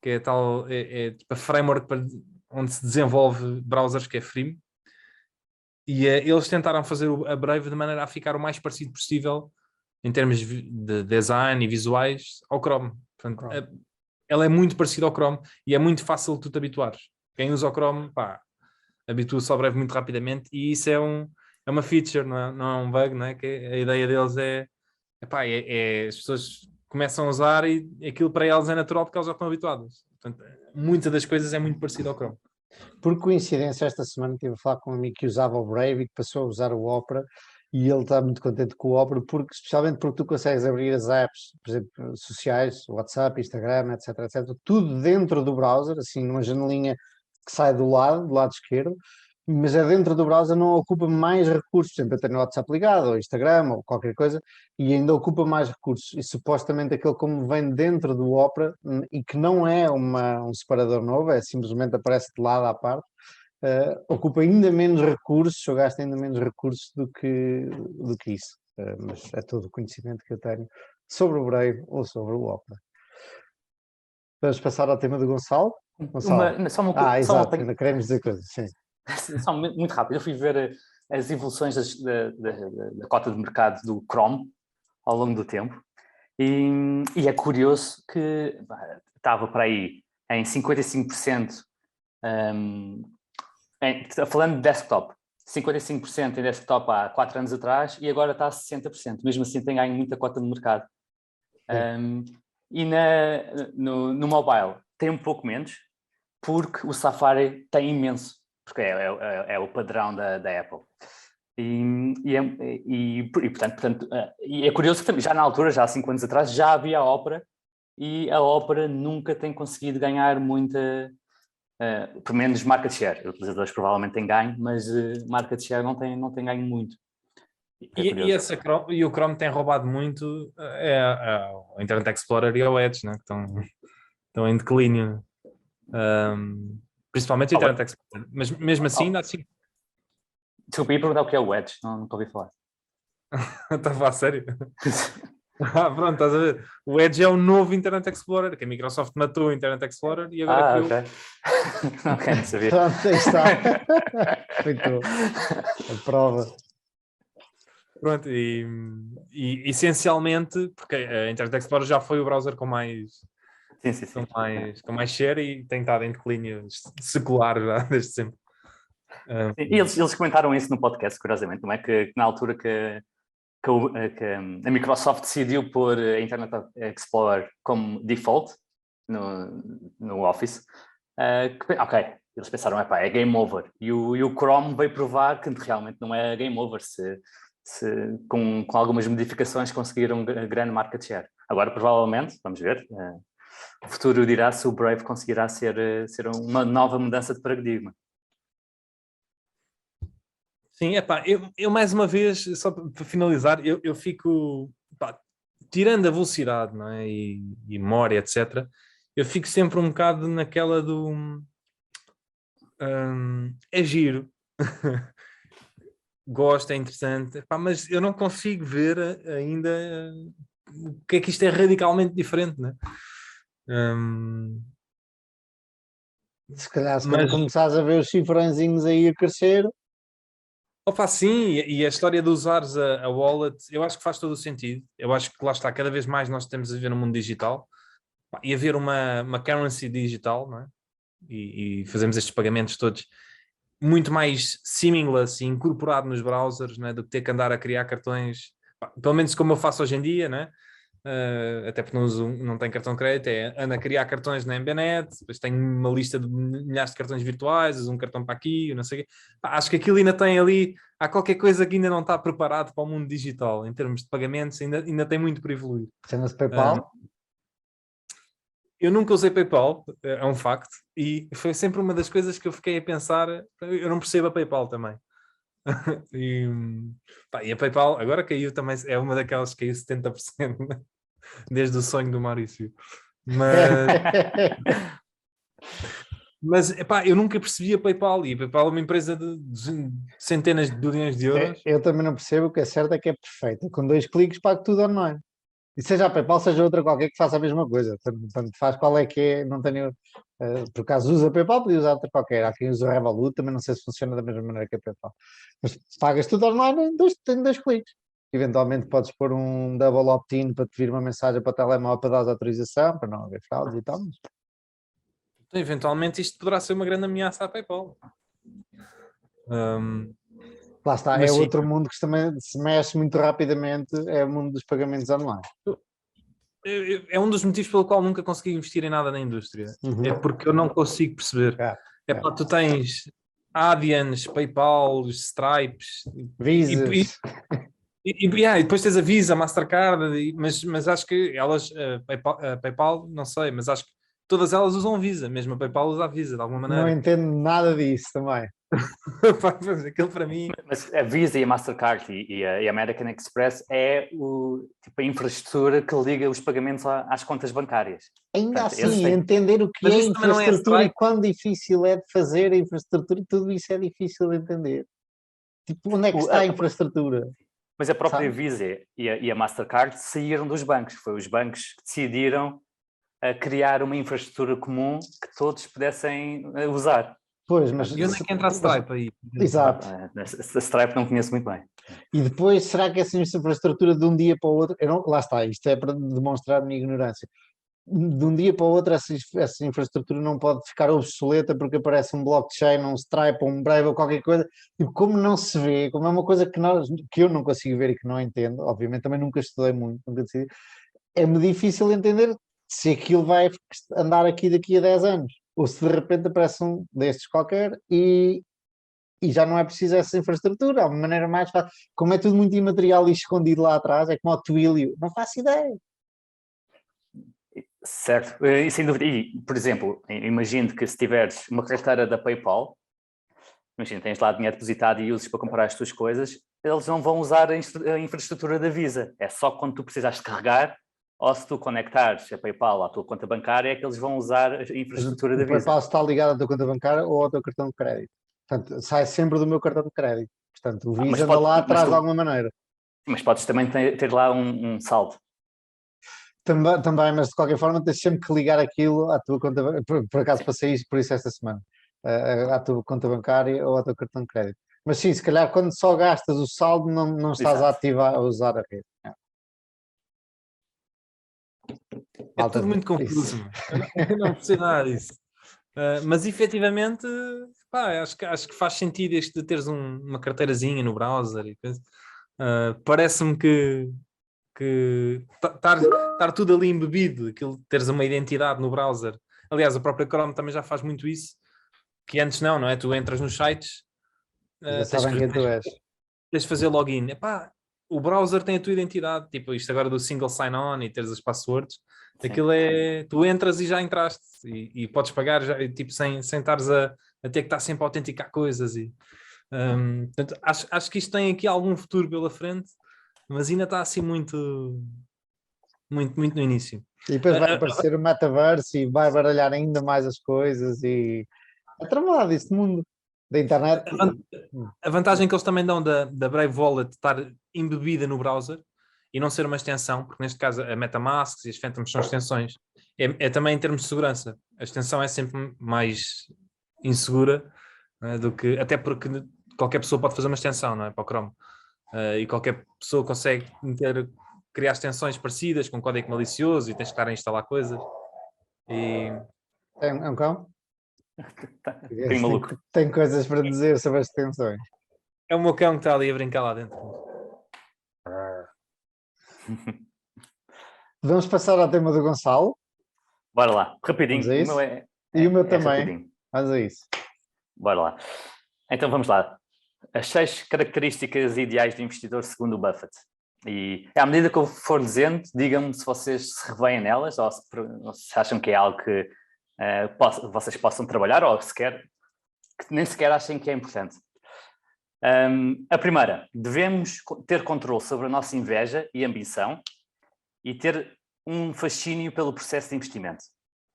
que é tal, é tipo a framework onde se desenvolve browsers, que é free. E eles tentaram fazer a Brave de maneira a ficar o mais parecido possível em termos de design e visuais ao Chrome. Portanto, ela é muito parecida ao Chrome e é muito fácil de tu te habituares. Quem usa o Chrome, habitua-se ao Brave muito rapidamente, e isso é uma feature, não é um bug, não é? Que a ideia deles as pessoas começam a usar e aquilo para elas é natural porque elas já estão habituadas. Portanto, muitas das coisas é muito parecido ao Chrome. Por coincidência, esta semana estive a falar com um amigo que usava o Brave e que passou a usar o Opera, e ele está muito contente com o Opera, especialmente porque tu consegues abrir as apps, por exemplo, sociais, WhatsApp, Instagram, etc, tudo dentro do browser, assim, numa janelinha que sai do lado esquerdo, mas é dentro do browser, não ocupa mais recursos. Por exemplo, eu tenho o WhatsApp ligado, ou Instagram, ou qualquer coisa, e ainda ocupa mais recursos. E supostamente aquele, como vem dentro do Opera, e que não é um separador novo, é simplesmente aparece de lado à parte, ocupa ainda menos recursos, ou gasta ainda menos recursos do que isso. Mas é todo o conhecimento que eu tenho sobre o Brave ou sobre o Opera. Vamos passar ao tema do Gonçalo? Exato, ainda queremos dizer coisas, sim. Só muito rápido, eu fui ver as evoluções da cota de mercado do Chrome ao longo do tempo, e é curioso que estava para aí em 55%, falando de desktop, 55% em desktop há 4 anos atrás, e agora está a 60%, mesmo assim tem ganho muita cota de mercado. E no mobile tem um pouco menos, porque o Safari tem imenso, porque é o padrão da Apple. Portanto, é curioso que também, já na altura, já há 5 anos atrás, já havia a Opera, e a Opera nunca tem conseguido ganhar muita, pelo menos market share. Os utilizadores provavelmente têm ganho, mas market share não tem ganho muito. E o Chrome tem roubado muito o Internet Explorer e o Edge, né? Que estão em declínio. Principalmente o Internet Explorer, mas mesmo assim ainda assim. Desculpa, ia perguntar o que é o Edge, nunca ouvi falar. Estava a sério? Pronto, estás a ver? O Edge é o novo Internet Explorer, que a Microsoft matou o Internet Explorer e agora criou. Ok, não sabia. Pronto, aí está. Muito a prova. Pronto, e essencialmente, porque a Internet Explorer já foi o browser com mais share e tem estado em declínio secular já desde sempre. E eles comentaram isso no podcast, curiosamente, não é? Que na altura que a Microsoft decidiu pôr a Internet Explorer como default no Office, eles pensaram, é game over. E o Chrome veio provar que realmente não é game over, se com algumas modificações conseguiram grande market share. Agora, provavelmente, vamos ver, o futuro dirá se o Brave conseguirá ser uma nova mudança de paradigma. Sim, eu mais uma vez, só para finalizar, eu fico, tirando a velocidade, não é? E memória, etc., eu fico sempre um bocado naquela do é giro. Gosto, é interessante, mas eu não consigo ver ainda o que é que isto é radicalmente diferente, né? Se calhar, quando Mas, começares a ver os cifrãozinhos aí a crescer, sim, e a história de usares a wallet, eu acho que faz todo o sentido. Eu acho que lá está, cada vez mais nós temos a viver no mundo digital e haver uma currency digital, não é? E fazemos estes pagamentos todos muito mais seamless e incorporado nos browsers, né, do que ter que andar a criar cartões, pelo menos como eu faço hoje em dia, né? Até porque não tenho cartão de crédito, ando a criar cartões na MBNet, depois tenho uma lista de milhares de cartões virtuais, uso um cartão para aqui, não sei o quê. Acho que aquilo ainda tem ali, há qualquer coisa que ainda não está preparado para o mundo digital, em termos de pagamentos, ainda tem muito para evoluir. cenas de PayPal, Eu nunca usei PayPal, é um facto, e foi sempre uma das coisas que eu fiquei a pensar, eu não percebo a PayPal também. E a PayPal agora caiu também, é uma daquelas que caiu 70%, né? Desde o sonho do Maurício. Mas eu nunca percebi a PayPal, e a PayPal é uma empresa de centenas de bilhões de euros. eu também não percebo. O que é certo é que é perfeita. Com 2 cliques pago tudo online. E seja a PayPal, seja outra qualquer que faça a mesma coisa. Tanto faz qual é que é, não tenho. Por acaso usa PayPal, podia usar outra qualquer. Há quem usa o Revolut, também não sei se funciona da mesma maneira que a PayPal. Mas pagas tudo online em 2 cliques. Eventualmente podes pôr um double opt-in para te vir uma mensagem para o telemóvel para dar autorização, para não haver fraudes e tal. Mas Então, eventualmente isto poderá ser uma grande ameaça à PayPal. lá está, Mas é sim. outro mundo que também se mexe muito rapidamente, é o mundo dos pagamentos online. É um dos motivos pelo qual nunca consegui investir em nada na indústria. Uhum. É porque eu não consigo perceber. Tu tens Adyen, PayPal, Stripes, Visas. e depois tens a Visa, Mastercard, mas acho que elas, a PayPal, não sei, mas acho que todas elas usam Visa, mesmo a PayPal usa a Visa de alguma Não maneira. entendo nada disso também. Aquilo para mim. Mas a Visa e a Mastercard e a American Express é a infraestrutura que liga os pagamentos às contas bancárias. Ainda Portanto, assim, entender o que Mas é isso também não é infraestrutura e Stripe? quão difícil é de fazer a infraestrutura, tudo isso é difícil de entender. Tipo, onde é que está a infraestrutura? Mas a própria Sabe? Visa e a Mastercard saíram dos bancos. Foi os bancos que decidiram criar uma infraestrutura comum que todos pudessem usar. Pois, mas... E onde é que entra a Stripe aí? Exato. A Stripe não conheço muito bem. E depois, será que essa infraestrutura de um dia para o outro... lá está, isto é para demonstrar a minha ignorância. De um dia para o outro essa infraestrutura não pode ficar obsoleta porque aparece um blockchain, um Stripe, um Brave ou qualquer coisa, e como não se vê, como é uma coisa que eu não consigo ver e que não entendo, obviamente também nunca estudei muito, nunca decidi, é-me difícil entender se aquilo vai andar aqui daqui a 10 anos, ou se de repente aparece um destes qualquer e já não é preciso essa infraestrutura, há uma maneira mais fácil, como é tudo muito imaterial e escondido lá atrás, é como o Twilio, não faço ideia. Certo, e sem dúvida. E, por exemplo, imagino que se tiveres uma carteira da PayPal, imagina, tens lá dinheiro depositado e usas para comprar as tuas coisas, eles não vão usar a infraestrutura da Visa. É só quando tu precisas de carregar ou se tu conectares a PayPal à tua conta bancária é que eles vão usar a infraestrutura da O PayPal Visa. está ligado à tua conta bancária ou ao teu cartão de crédito. Portanto, sai sempre do meu cartão de crédito. Portanto, o Visa anda lá atrás de alguma maneira. Mas podes também ter lá um saldo. Também, mas de qualquer forma tens sempre que ligar aquilo à tua conta, por acaso passei isso por isso esta semana, à tua conta bancária ou ao teu cartão de crédito. Mas sim, se calhar quando só gastas o saldo não estás a ativar, a usar a rede. É tudo muito confuso. Eu não percebo nada disso. Mas efetivamente, acho que faz sentido este de teres uma carteirazinha no browser e coisa. Parece-me que estar tudo ali embebido, aquilo, teres uma identidade no browser. Aliás, a própria Chrome também já faz muito isso, que antes não é? Tu entras nos sites, Já sabem quem tu és. tens de fazer login. O browser tem a tua identidade, tipo isto agora do single sign-on e teres as passwords, Aquilo é, tu entras e já entraste e podes pagar já, tipo, sem estares a ter que estar sempre a autenticar coisas. Portanto, acho que isto tem aqui algum futuro pela frente, mas ainda está assim muito no início. E depois vai aparecer o metaverso e vai baralhar ainda mais as coisas e é tramado este mundo da internet. A vantagem que eles também dão da Brave Wallet estar embebida no browser e não ser uma extensão, porque neste caso a MetaMask e as Phantoms são extensões, é também em termos de segurança. A extensão é sempre mais insegura, não é, do que, até porque qualquer pessoa pode fazer uma extensão, não é, para o Chrome. E qualquer pessoa consegue criar extensões parecidas com código malicioso e tens que estar a instalar coisas. É um cão? Tem maluco. Tem coisas para dizer sobre as extensões. É o meu cão que está ali a brincar lá dentro. Vamos passar ao tema do Gonçalo. Bora lá, rapidinho. Vamos a isso? O meu E o meu também. rapidinho. Vamos a isso. Bora lá. Então vamos lá. As 6 características ideais do investidor segundo o Buffett. E à medida que eu for dizendo, digam-me se vocês se revêem nelas ou se acham que é algo que vocês possam trabalhar ou sequer, que nem sequer achem que é importante. A primeira, devemos ter controle sobre a nossa inveja e ambição e ter um fascínio pelo processo de investimento.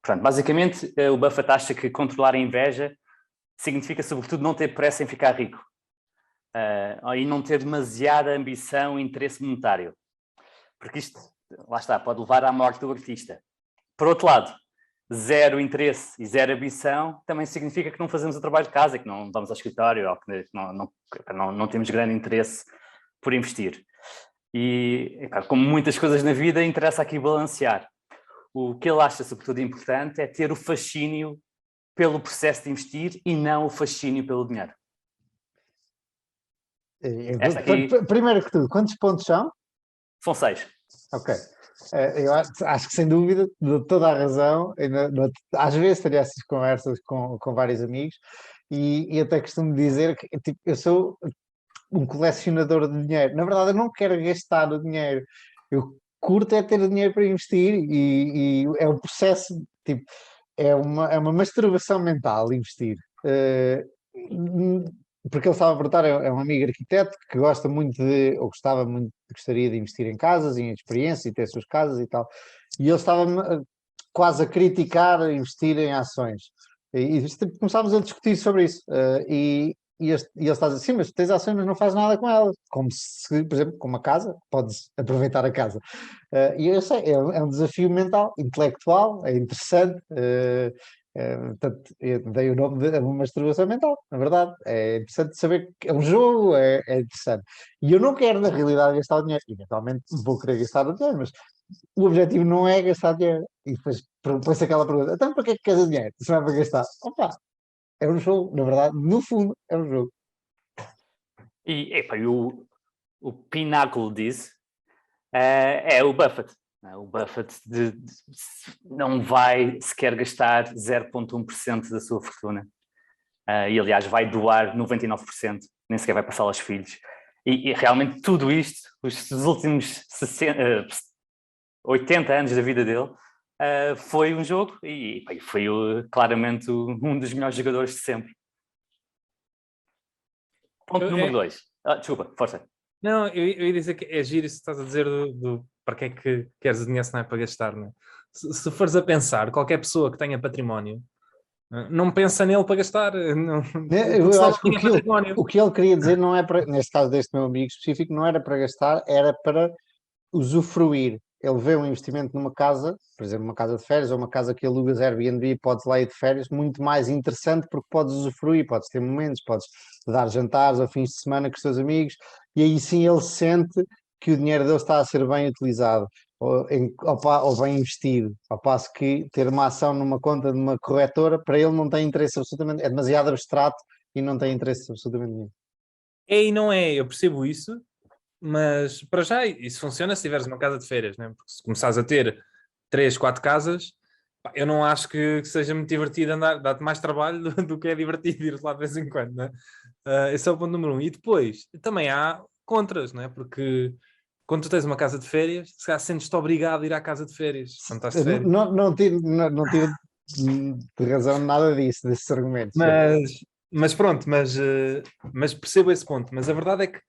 Portanto, basicamente, o Buffett acha que controlar a inveja significa, sobretudo, não ter pressa em ficar rico e não ter demasiada ambição e interesse monetário. Porque isto, lá está, pode levar à morte do artista. Por outro lado, zero interesse e zero ambição também significa que não fazemos o trabalho de casa, que não vamos ao escritório ou que não temos grande interesse por investir. E, como muitas coisas na vida, interessa aqui balancear. O que ele acha, sobretudo, importante é ter o fascínio pelo processo de investir e não o fascínio pelo dinheiro. Primeiro que tudo, quantos pontos são? São 6. Ok. Eu acho que sem dúvida, de toda a razão, às vezes teria essas conversas com vários amigos e até costumo dizer que tipo, eu sou um colecionador de dinheiro. Na verdade, eu não quero gastar o dinheiro. Eu curto é ter dinheiro para investir e é um processo, tipo, é uma masturbação mental investir. Porque ele estava a perguntar, é um amigo arquiteto que gosta muito ou gostaria de investir em casas e em experiência e ter as suas casas e tal. E ele estava quase a criticar investir em ações. E começámos a discutir sobre isso. E ele está a dizer, sim, mas tens ações, mas não fazes nada com elas. Como se, por exemplo, com uma casa, podes aproveitar a casa. E eu sei, é um desafio mental, intelectual, é interessante. Portanto, eu dei o nome de uma masturbação mental, na verdade. É interessante saber que é um jogo, é interessante. E eu não quero, na realidade, gastar o dinheiro. Eventualmente vou querer gastar o dinheiro, mas o objetivo não é gastar dinheiro. E depois põe-se aquela pergunta, então para que é que queres dinheiro? Se não é para gastar? Opa, é um jogo, na verdade, no fundo, é um jogo. E o pináculo disso é o Buffett. O Buffett não vai sequer gastar 0,1% da sua fortuna. E, aliás, vai doar 99%, nem sequer vai passar aos filhos. E realmente tudo isto, os últimos 80 anos da vida dele, foi um jogo e foi claramente um dos melhores jogadores de sempre. Ponto número 2. Desculpa, força. Não, eu ia dizer que é giro isso que estás a dizer para que é que queres o dinheiro se não é para gastar, não é? Se fores a pensar, qualquer pessoa que tenha património não pensa nele para gastar. Não, eu acho que o que ele queria dizer não é para, neste caso deste meu amigo específico, não era para gastar, era para usufruir. Ele vê um investimento numa casa, por exemplo, uma casa de férias ou uma casa que alugas Airbnb e podes lá ir de férias, muito mais interessante porque podes usufruir, podes ter momentos, podes dar jantares ou fins de semana com os teus amigos e aí sim ele sente que o dinheiro dele está a ser bem utilizado ou bem investido, ao passo que ter uma ação numa conta de uma corretora, para ele não tem interesse absolutamente, é demasiado abstrato e não tem interesse absolutamente nenhum. É e não é, eu percebo isso, mas para já isso funciona se tiveres uma casa de férias, né? Porque se começares a ter 3, 4 casas, eu não acho que seja muito divertido andar, dá-te mais trabalho do que é divertido ir lá de vez em quando, né? Esse é o ponto número 1. E depois, também há contras, né? Porque quando tu tens uma casa de férias, se calhar sentes-te obrigado a ir à casa de férias. Quando estás de férias. Não tive de razão nada disso, desses argumentos. Mas pronto, mas percebo esse ponto. Mas a verdade é que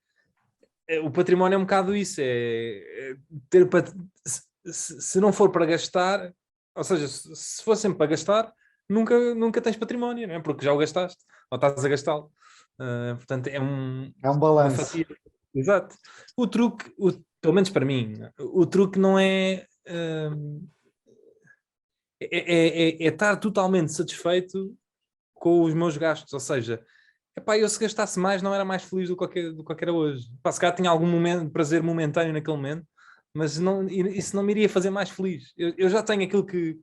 o património é um bocado isso. Ter se não for para gastar, ou seja, se for sempre para gastar, nunca tens património, não é? Porque já o gastaste, ou estás a gastá-lo. Portanto, é um uma balanço. fatia. Exato. O truque, pelo menos para mim, o truque não é estar totalmente satisfeito com os meus gastos, ou seja, epá, eu se gastasse mais não era mais feliz do que era hoje. Epá, se calhar tinha algum prazer momentâneo naquele momento, mas isso não me iria fazer mais feliz. Eu já tenho aquilo que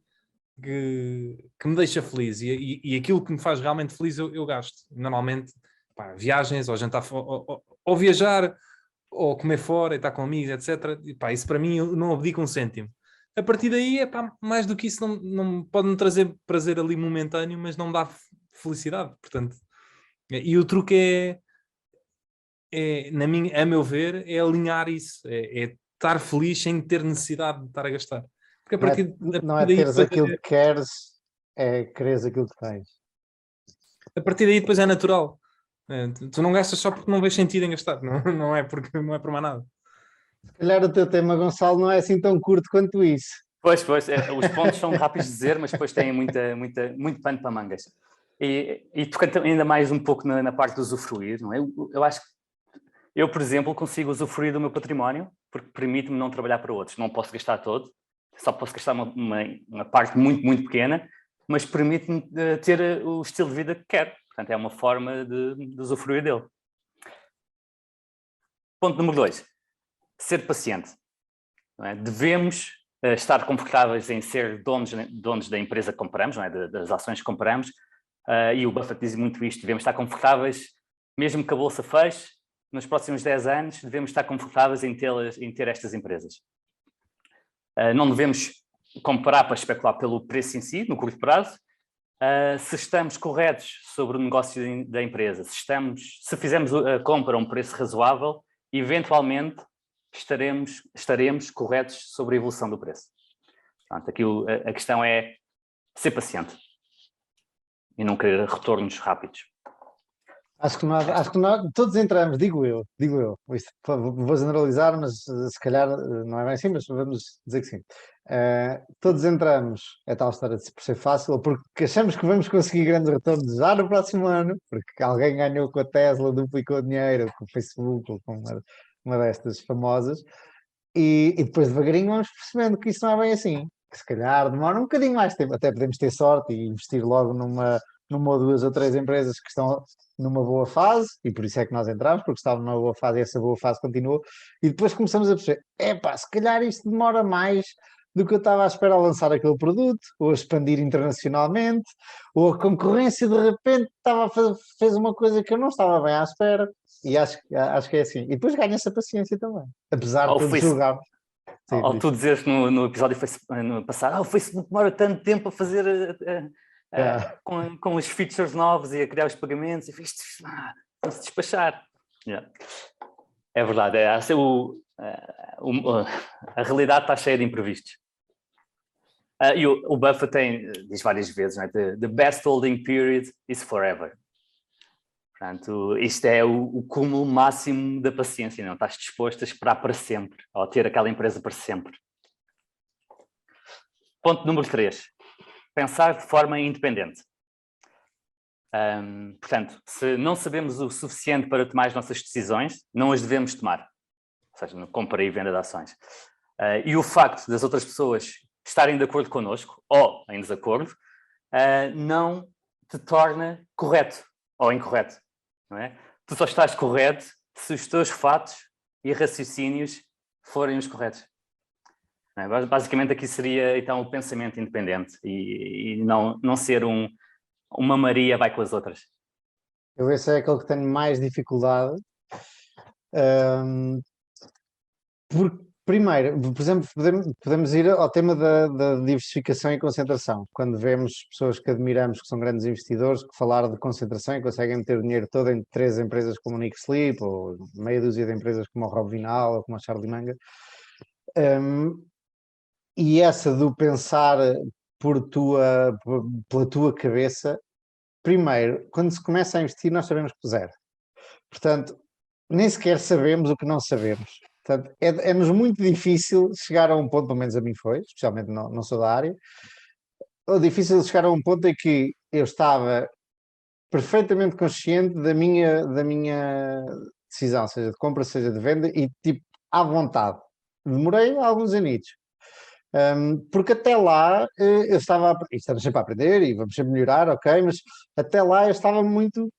me deixa feliz e aquilo que me faz realmente feliz eu gasto. Normalmente, pá, viagens, ou jantar, ou viajar, ou comer fora e estar com amigos, etc. E, pá, isso para mim eu não abdico um cêntimo. A partir daí, mais do que isso não pode-me trazer prazer ali momentâneo, mas não me dá felicidade. Portanto, e o truque a meu ver, é alinhar isso, é estar feliz sem ter necessidade de estar a gastar. Porque a partir Não é daí teres depois aquilo que queres, é quereres aquilo que tens. a partir daí depois é natural. Tu não gastas só porque não vês sentido em gastar, não é porque não é por mais nada. Se calhar o teu tema, Gonçalo, não é assim tão curto quanto isso. Pois, os pontos são rápidos de dizer, mas depois têm muito pano para mangas. E tocando ainda mais um pouco na parte do usufruir, não é? Eu acho que eu, por exemplo, consigo usufruir do meu património porque permite-me não trabalhar para outros. Não posso gastar todo, só posso gastar uma parte muito, muito pequena, mas permite-me ter o estilo de vida que quero. Portanto, é uma forma de usufruir dele. Ponto número 2. Ser paciente. Não é? Devemos estar confortáveis em ser donos da empresa que compramos, não é? Das ações que compramos, e o Buffett diz muito isto, devemos estar confortáveis, mesmo que a bolsa feche, nos próximos 10 anos devemos estar confortáveis em ter estas empresas. Não devemos comprar para especular pelo preço em si, no curto prazo. Se estamos corretos sobre o negócio da empresa, se fizermos a compra a um preço razoável, eventualmente estaremos corretos sobre a evolução do preço. Portanto, aqui a questão é ser paciente e não querer retornos rápidos. Acho que nós todos entramos, digo eu. Vou generalizar, mas se calhar não é bem assim, mas vamos dizer que sim. Todos entramos, é tal história de por ser fácil, ou porque achamos que vamos conseguir grandes retornos já no próximo ano, porque alguém ganhou com a Tesla, duplicou dinheiro, com o Facebook, ou com uma destas famosas, e depois devagarinho vamos percebendo que isso não é bem assim, que se calhar demora um bocadinho mais tempo, até podemos ter sorte e investir logo numa ou duas ou três empresas que estão numa boa fase, e por isso é que nós entramos, porque estavam numa boa fase e essa boa fase continuou, e depois começamos a perceber, se calhar isto demora mais do que eu estava à espera ao lançar aquele produto, ou a expandir internacionalmente, ou a concorrência de repente fez uma coisa que eu não estava bem à espera, e acho que é assim. E depois ganha-se a paciência também, apesar de todos julgarmos. Ao tu dizeres no episódio no passado, o Facebook demora tanto tempo a fazer com os features novos e a criar os pagamentos, e vamos despachar. Yeah. É verdade, a realidade está cheia de imprevistos. E o Buffett diz várias vezes, não é? The best holding period is forever. Portanto, isto é o cúmulo máximo da paciência, não? Estás disposto a esperar para sempre, ou ter aquela empresa para sempre. Ponto número 3. Pensar de forma independente. Portanto, se não sabemos o suficiente para tomar as nossas decisões, não as devemos tomar. Ou seja, no compra e venda de ações. E o facto das outras pessoas estarem de acordo connosco, ou em desacordo, não te torna correto ou incorreto. Não é? Tu só estás correto se os teus fatos e raciocínios forem os corretos. Não é? Basicamente aqui seria então o pensamento independente e não ser uma Maria vai com as outras. Eu esse é aquele que tenho mais dificuldade, porque Primeiro, por exemplo, podemos ir ao tema da diversificação e concentração. Quando vemos pessoas que admiramos, que são grandes investidores, que falaram de concentração e conseguem meter o dinheiro todo em 3 empresas como o Nick Sleep, ou meia dúzia de empresas como o Rob Vinal, ou como a Charlie Munger. E essa do pensar pela tua cabeça, primeiro, quando se começa a investir, nós sabemos que zero. Portanto, nem sequer sabemos o que não sabemos. Portanto, é-nos muito difícil chegar a um ponto, pelo menos a mim foi, especialmente não sou da área, é difícil chegar a um ponto em que eu estava perfeitamente consciente da minha decisão, seja de compra, seja de venda, e tipo, à vontade. Demorei alguns anitos. Porque até lá eu estava, estamos sempre a aprender e vamos sempre melhorar, ok, mas até lá eu estava muito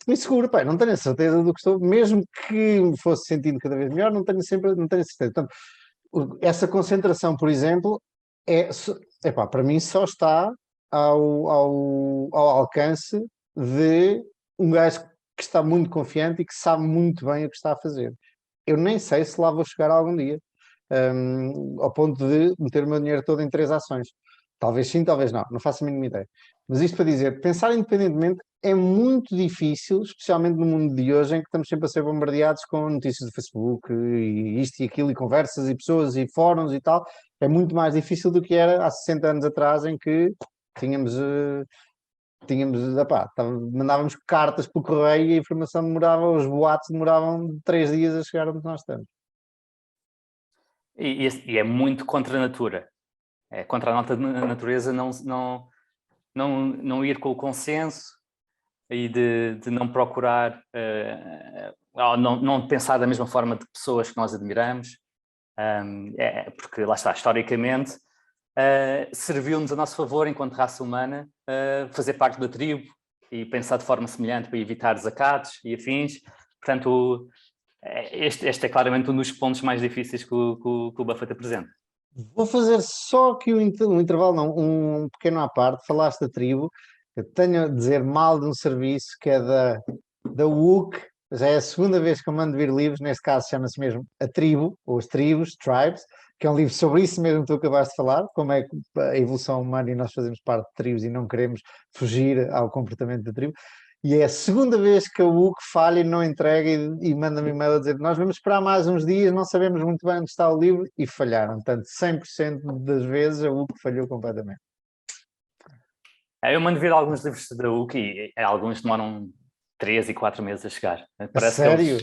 inseguro, pá, não tenho a certeza do que estou, mesmo que me fosse sentindo cada vez melhor, não tenho a certeza. Portanto, essa concentração, por exemplo, para mim só está ao alcance de um gajo que está muito confiante e que sabe muito bem o que está a fazer. Eu nem sei se lá vou chegar algum dia, ao ponto de meter o meu dinheiro todo em 3 ações. Talvez sim, talvez não faço a mínima ideia. Mas isto para dizer, pensar independentemente é muito difícil, especialmente no mundo de hoje, em que estamos sempre a ser bombardeados com notícias do Facebook e isto e aquilo, e conversas e pessoas e fóruns e tal. É muito mais difícil do que era há 60 anos atrás, em que tínhamos, mandávamos cartas pelo correio e a informação demorava, os boatos demoravam 3 dias a chegar onde nós estamos. E é muito contra a natura. É contra a nossa natureza não ir com o consenso e de não procurar, não pensar da mesma forma de pessoas que nós admiramos, porque lá está, historicamente, serviu-nos a nosso favor, enquanto raça humana, fazer parte da tribo e pensar de forma semelhante para evitar desacatos e afins. Portanto, este é claramente um dos pontos mais difíceis que o Buffett apresenta. Vou fazer só aqui um intervalo, não, um pequeno à parte. Falaste da tribo. Eu tenho a dizer mal de um serviço que é da WUC. Já é a segunda vez que eu mando vir livros. Neste caso chama-se mesmo A Tribo, ou As Tribos, Tribes, que é um livro sobre isso mesmo que tu acabaste de falar, como é a evolução humana e nós fazemos parte de tribos e não queremos fugir ao comportamento da tribo. E é a segunda vez que a WUC falha e não entrega e manda-me e-mail a dizer nós vamos esperar mais uns dias, não sabemos muito bem onde está o livro, e falharam. Portanto, 100% das vezes a WUC falhou completamente. Eu mando vir alguns livros da WUC e alguns demoram 3 e 4 meses a chegar. Parece sério?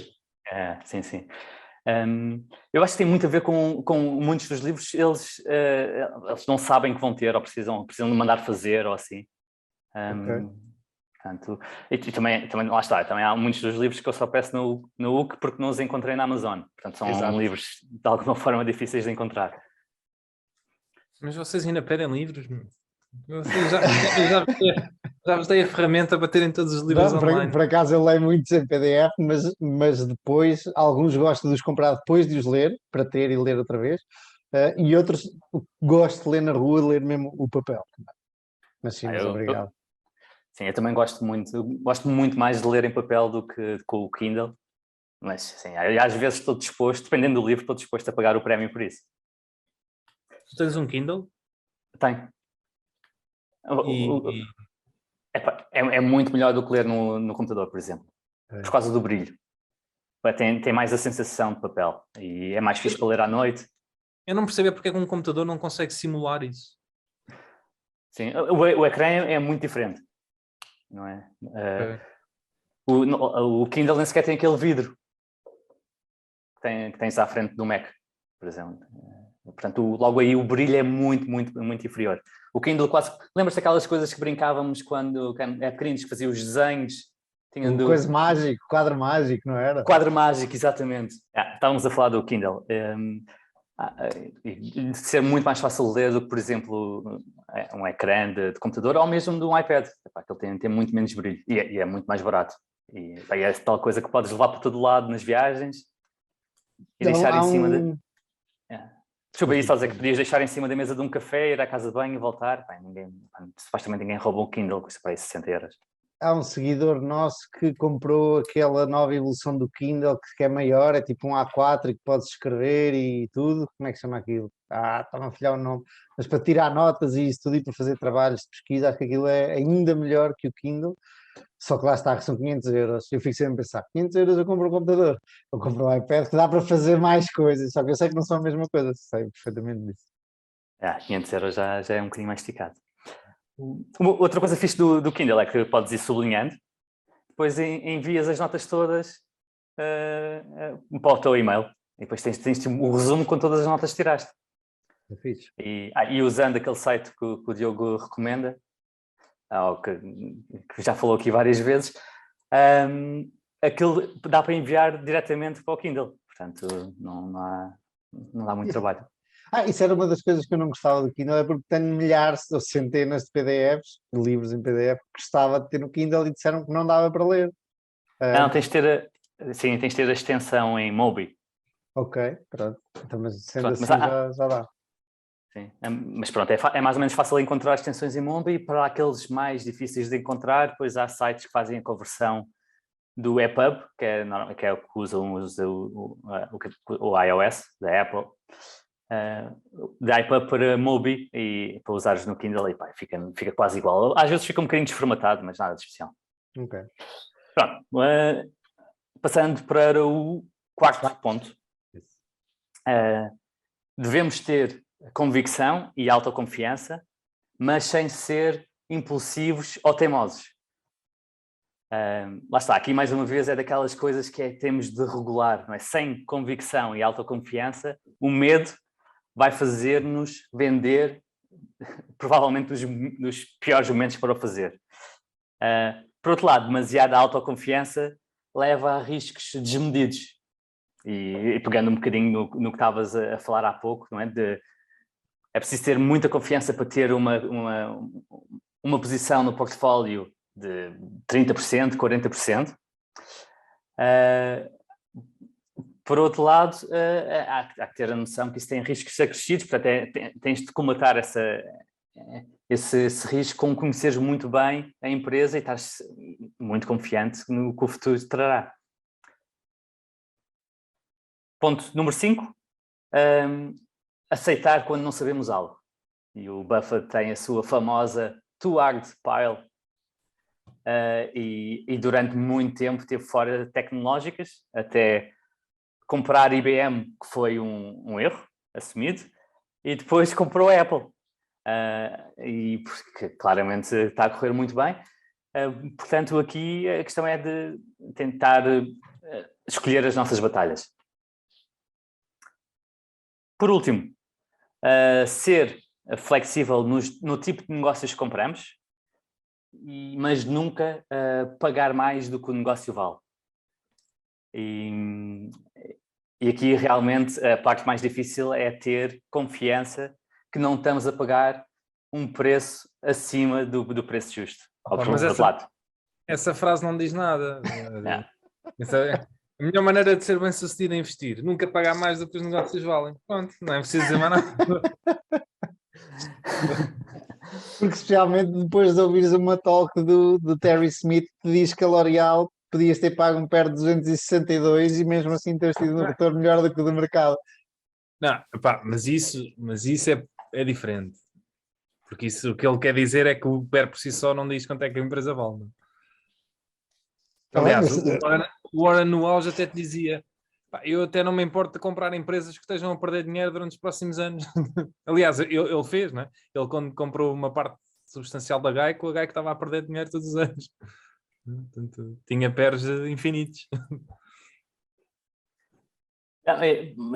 Sim, sim. Eu acho que tem muito a ver com muitos dos livros, eles não sabem que vão ter ou precisam de mandar fazer ou assim. Okay. Portanto, e também lá está, também há muitos dos livros que eu só peço no UC porque não os encontrei na Amazon. Portanto, são livros de alguma forma difíceis de encontrar. Mas vocês ainda pedem livros? Já vos dei a ferramenta para terem todos os livros online. Por acaso eu leio muitos em PDF, mas depois, alguns gosto de os comprar depois de os ler, para ter e ler outra vez, e outros gosto de ler na rua, ler mesmo o papel. Mas sim, obrigado. Sim, eu também gosto muito mais de ler em papel do que com o Kindle, mas sim, às vezes estou disposto, dependendo do livro, estou disposto a pagar o prémio por isso. Tu tens um Kindle? Tenho. É muito melhor do que ler no computador, por exemplo, por causa do brilho. Tem mais a sensação de papel e é mais fixe para ler à noite. Eu não percebo porque é que um computador não consegue simular isso. Sim, o ecrã é muito diferente, não é? O Kindle nem sequer tem aquele vidro que tens à frente do Mac, por exemplo. Portanto, logo aí o brilho é muito, muito, muito inferior. O Kindle quase... Lembras-te daquelas coisas que brincávamos quando é pequeninos, que faziam os desenhos? Coisa mágica, quadro mágico, não era? Quadro mágico, exatamente. Estávamos a falar do Kindle. De ser muito mais fácil de ler do que, por exemplo, um ecrã de computador ou mesmo de um iPad. Que ele tem muito menos brilho e é muito mais barato. E é tal coisa que podes levar para todo lado nas viagens e deixar em cima de... Desculpa, isso, estás a dizer que podias deixar em cima da mesa de um café, ir à casa de banho e voltar. Supostamente ninguém rouba um Kindle, custa para aí 60 euros. há um seguidor nosso que comprou aquela nova evolução do Kindle que é maior, é tipo um A4 e que podes escrever e tudo. Como é que se chama aquilo? Está-me a falhar o nome. Mas para tirar notas e isso tudo e para fazer trabalhos de pesquisa, acho que aquilo é ainda melhor que o Kindle. Só que lá está, são 500 euros. Eu fico sempre a pensar, 500 euros eu compro um computador, eu compro um iPad que dá para fazer mais coisas, só que eu sei que não são a mesma coisa, sei perfeitamente disso. 500 euros já é um bocadinho mais esticado. Outra coisa fixe do Kindle é que podes ir sublinhando, depois envias as notas todas para o teu e-mail e depois tens o resumo com todas as notas que tiraste. É fixe. E usando aquele site que o Diogo recomenda, que já falou aqui várias vezes, aquilo dá para enviar diretamente para o Kindle, portanto não dá muito trabalho. Isso era uma das coisas que eu não gostava do Kindle, é porque tenho milhares ou centenas de PDFs, de livros em PDF, que gostava de ter no Kindle e disseram que não dava para ler. Não, tens de ter a extensão em Mobi. Ok, pronto. Então, mas sendo Pronto, assim já dá. Sim, mas pronto, é mais ou menos fácil encontrar extensões em Mobi e para aqueles mais difíceis de encontrar, depois há sites que fazem a conversão do EPUB, que é o que usam o iOS da Apple, da EPUB para Mobi e para usares no Kindle e pá, fica quase igual. Às vezes fica um bocadinho desformatado, mas nada de especial. Ok. Pronto, passando para o quarto ponto. Devemos ter convicção e autoconfiança, mas sem ser impulsivos ou teimosos. Lá está, aqui mais uma vez é daquelas coisas que temos de regular, não é? Sem convicção e autoconfiança, o medo vai fazer-nos vender provavelmente nos piores momentos para o fazer. Por outro lado, demasiada autoconfiança leva a riscos desmedidos. E pegando um bocadinho no que estavas a falar há pouco, não é? É preciso ter muita confiança para ter uma posição no portfólio de 30%, 40%. Por outro lado, há que ter a noção que isso tem riscos acrescidos, portanto tens de comatar esse risco com conheceres muito bem a empresa e estás muito confiante no que o futuro te trará. Ponto número 5. Aceitar quando não sabemos algo. E o Buffett tem a sua famosa too hard pile e durante muito tempo esteve fora de tecnológicas, até comprar IBM, que foi um erro assumido, e depois comprou a Apple. E porque claramente está a correr muito bem. Portanto, aqui a questão é de tentar escolher as nossas batalhas. Por último, ser flexível no tipo de negócios que compramos, mas nunca pagar mais do que o negócio vale. E aqui realmente a parte mais difícil é ter confiança que não estamos a pagar um preço acima do preço justo. Mas essa frase não diz nada. A melhor maneira de ser bem sucedido é investir. Nunca pagar mais do que os negócios valem. Pronto, não é preciso dizer mais nada. Porque especialmente depois de ouvires uma talk do Terry Smith que diz que a L'Oréal podias ter pago um PER de 262 e mesmo assim teres tido um retorno melhor do que o do mercado. Não, pá, mas isso é diferente. Porque isso, o que ele quer dizer é que o PER por si só não diz quanto é que a empresa vale. Aliás, o Warren no auge até te dizia: pá, eu até não me importo de comprar empresas que estejam a perder dinheiro durante os próximos anos. Aliás, ele fez, não é? Ele quando comprou uma parte substancial da Geico, a Geico estava a perder dinheiro todos os anos. Portanto, tinha PERs infinitos.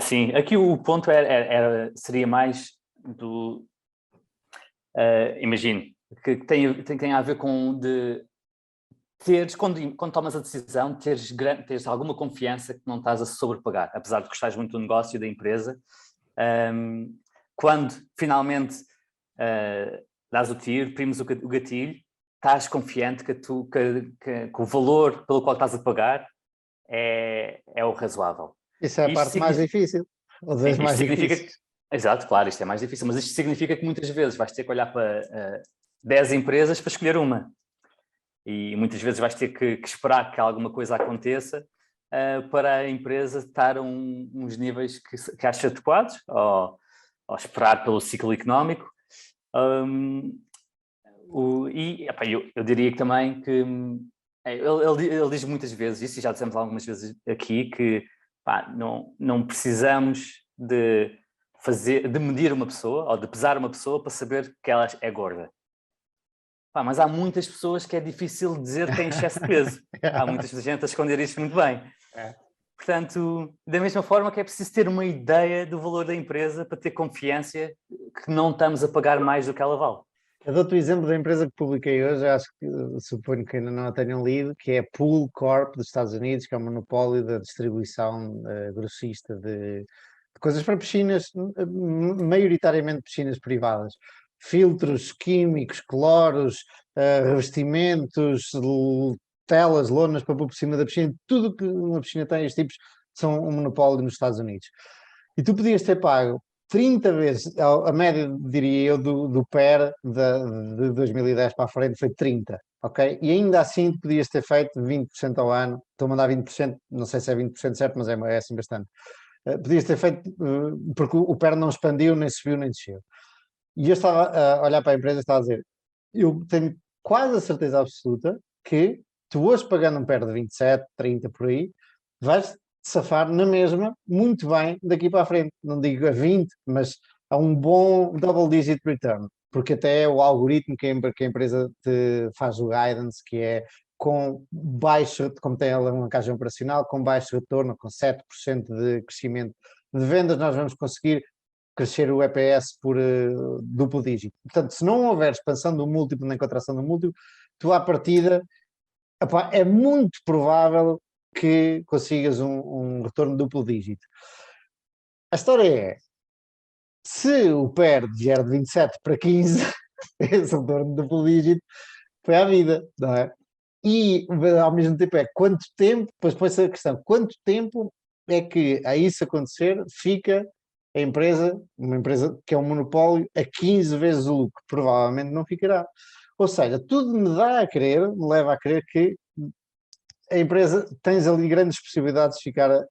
Sim, aqui o ponto seria mais do... imagino, que tem a ver com teres, quando tomas a decisão, teres alguma confiança que não estás a sobrepagar, apesar de gostares muito do negócio da empresa. Quando finalmente dás o tiro, primes o gatilho, estás confiante que o valor pelo qual estás a pagar é o razoável. Isso é a parte mais difícil. Ou das mais difíceis. Exato, claro, isto é mais difícil, mas isto significa que muitas vezes vais ter que olhar para 10 empresas para escolher uma. E muitas vezes vais ter que esperar que alguma coisa aconteça para a empresa estar a uns níveis que acha adequados, ou esperar pelo ciclo económico. Eu diria que também que ele diz muitas vezes isso, e já dissemos algumas vezes aqui, que não precisamos de medir uma pessoa ou de pesar uma pessoa para saber que ela é gorda. Mas há muitas pessoas que é difícil dizer que têm excesso de peso. Há muita gente a esconder isso muito bem. Portanto, da mesma forma que é preciso ter uma ideia do valor da empresa para ter confiança que não estamos a pagar mais do que ela vale. Eu dou-te o exemplo da empresa que publiquei hoje, acho que suponho que ainda não a tenham lido, que é a Pool Corp dos Estados Unidos, que é um monopólio da distribuição grossista de coisas para piscinas, maioritariamente piscinas privadas. Filtros, químicos, cloros, revestimentos, telas, lonas para pôr por cima da piscina, tudo que uma piscina tem, estes tipos são um monopólio nos Estados Unidos. E tu podias ter pago 30 vezes, a média, diria eu, do PER de 2010 para a frente foi 30, ok? E ainda assim podias ter feito 20% ao ano, estou a mandar 20%, não sei se é 20% certo, mas é assim bastante. Podias ter feito, porque o PER não expandiu, nem subiu, nem desceu. E eu estava a olhar para a empresa e estava a dizer, eu tenho quase a certeza absoluta que tu hoje pagando um PER de 27, 30 por aí, vais safar na mesma, muito bem, daqui para a frente. Não digo a 20, mas a um bom double digit return. Porque até é o algoritmo que a empresa te faz o guidance, que é com baixo, como tem ela uma caixa operacional, com baixo retorno, com 7% de crescimento de vendas, nós vamos conseguir crescer o EPS por duplo dígito. Portanto, se não houver expansão do múltiplo nem contração do múltiplo, tu à partida, é muito provável que consigas um retorno duplo dígito. A história é, se o PER vier de 27 para 15, esse retorno duplo dígito foi à vida, não é? E ao mesmo tempo quanto tempo, depois põe-se a questão, quanto tempo é que a isso acontecer fica a empresa, uma empresa que é um monopólio, a 15 vezes o lucro? Provavelmente não ficará. Ou seja, tudo me leva a crer que a empresa, tens ali grandes possibilidades de ficar a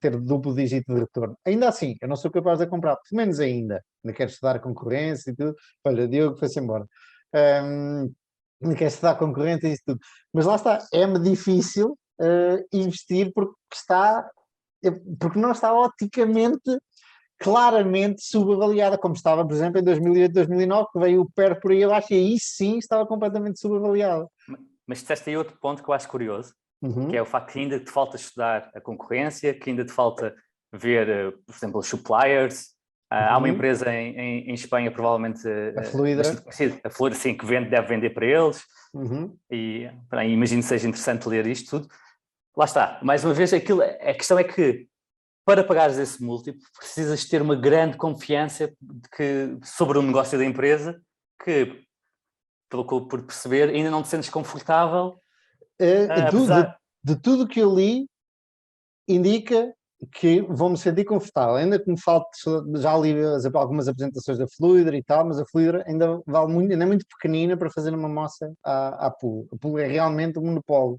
ter duplo dígito de retorno. Ainda assim, eu não sou capaz de comprar, pelo menos ainda quero estudar concorrência e tudo. Olha, Diogo foi-se embora. Ainda quero estudar concorrência e isso tudo. Mas lá está, é-me difícil investir porque não está oticamente, claramente subavaliada, como estava, por exemplo, em 2008, 2009, que veio o PER por aí abaixo e aí sim estava completamente subavaliada. Mas disseste aí outro ponto que eu acho curioso, que é o facto que ainda te falta estudar a concorrência, que ainda te falta ver, por exemplo, os suppliers. Há uma empresa em Espanha, provavelmente a Fluidra, a Fluidra, sim, que deve vender para eles. E imagino que seja interessante ler isto tudo. Lá está, mais uma vez, a questão é que para pagares esse múltiplo, precisas ter uma grande confiança sobre o negócio da empresa, que, pelo que eu pude perceber, ainda não te sentes confortável. De tudo que eu li, indica que vou-me sentir confortável, ainda que me falte, já li algumas apresentações da Fluidra e tal, mas a Fluidra ainda vale muito, ainda é muito pequenina para fazer uma moça à Pool. A Pool é realmente um monopólio.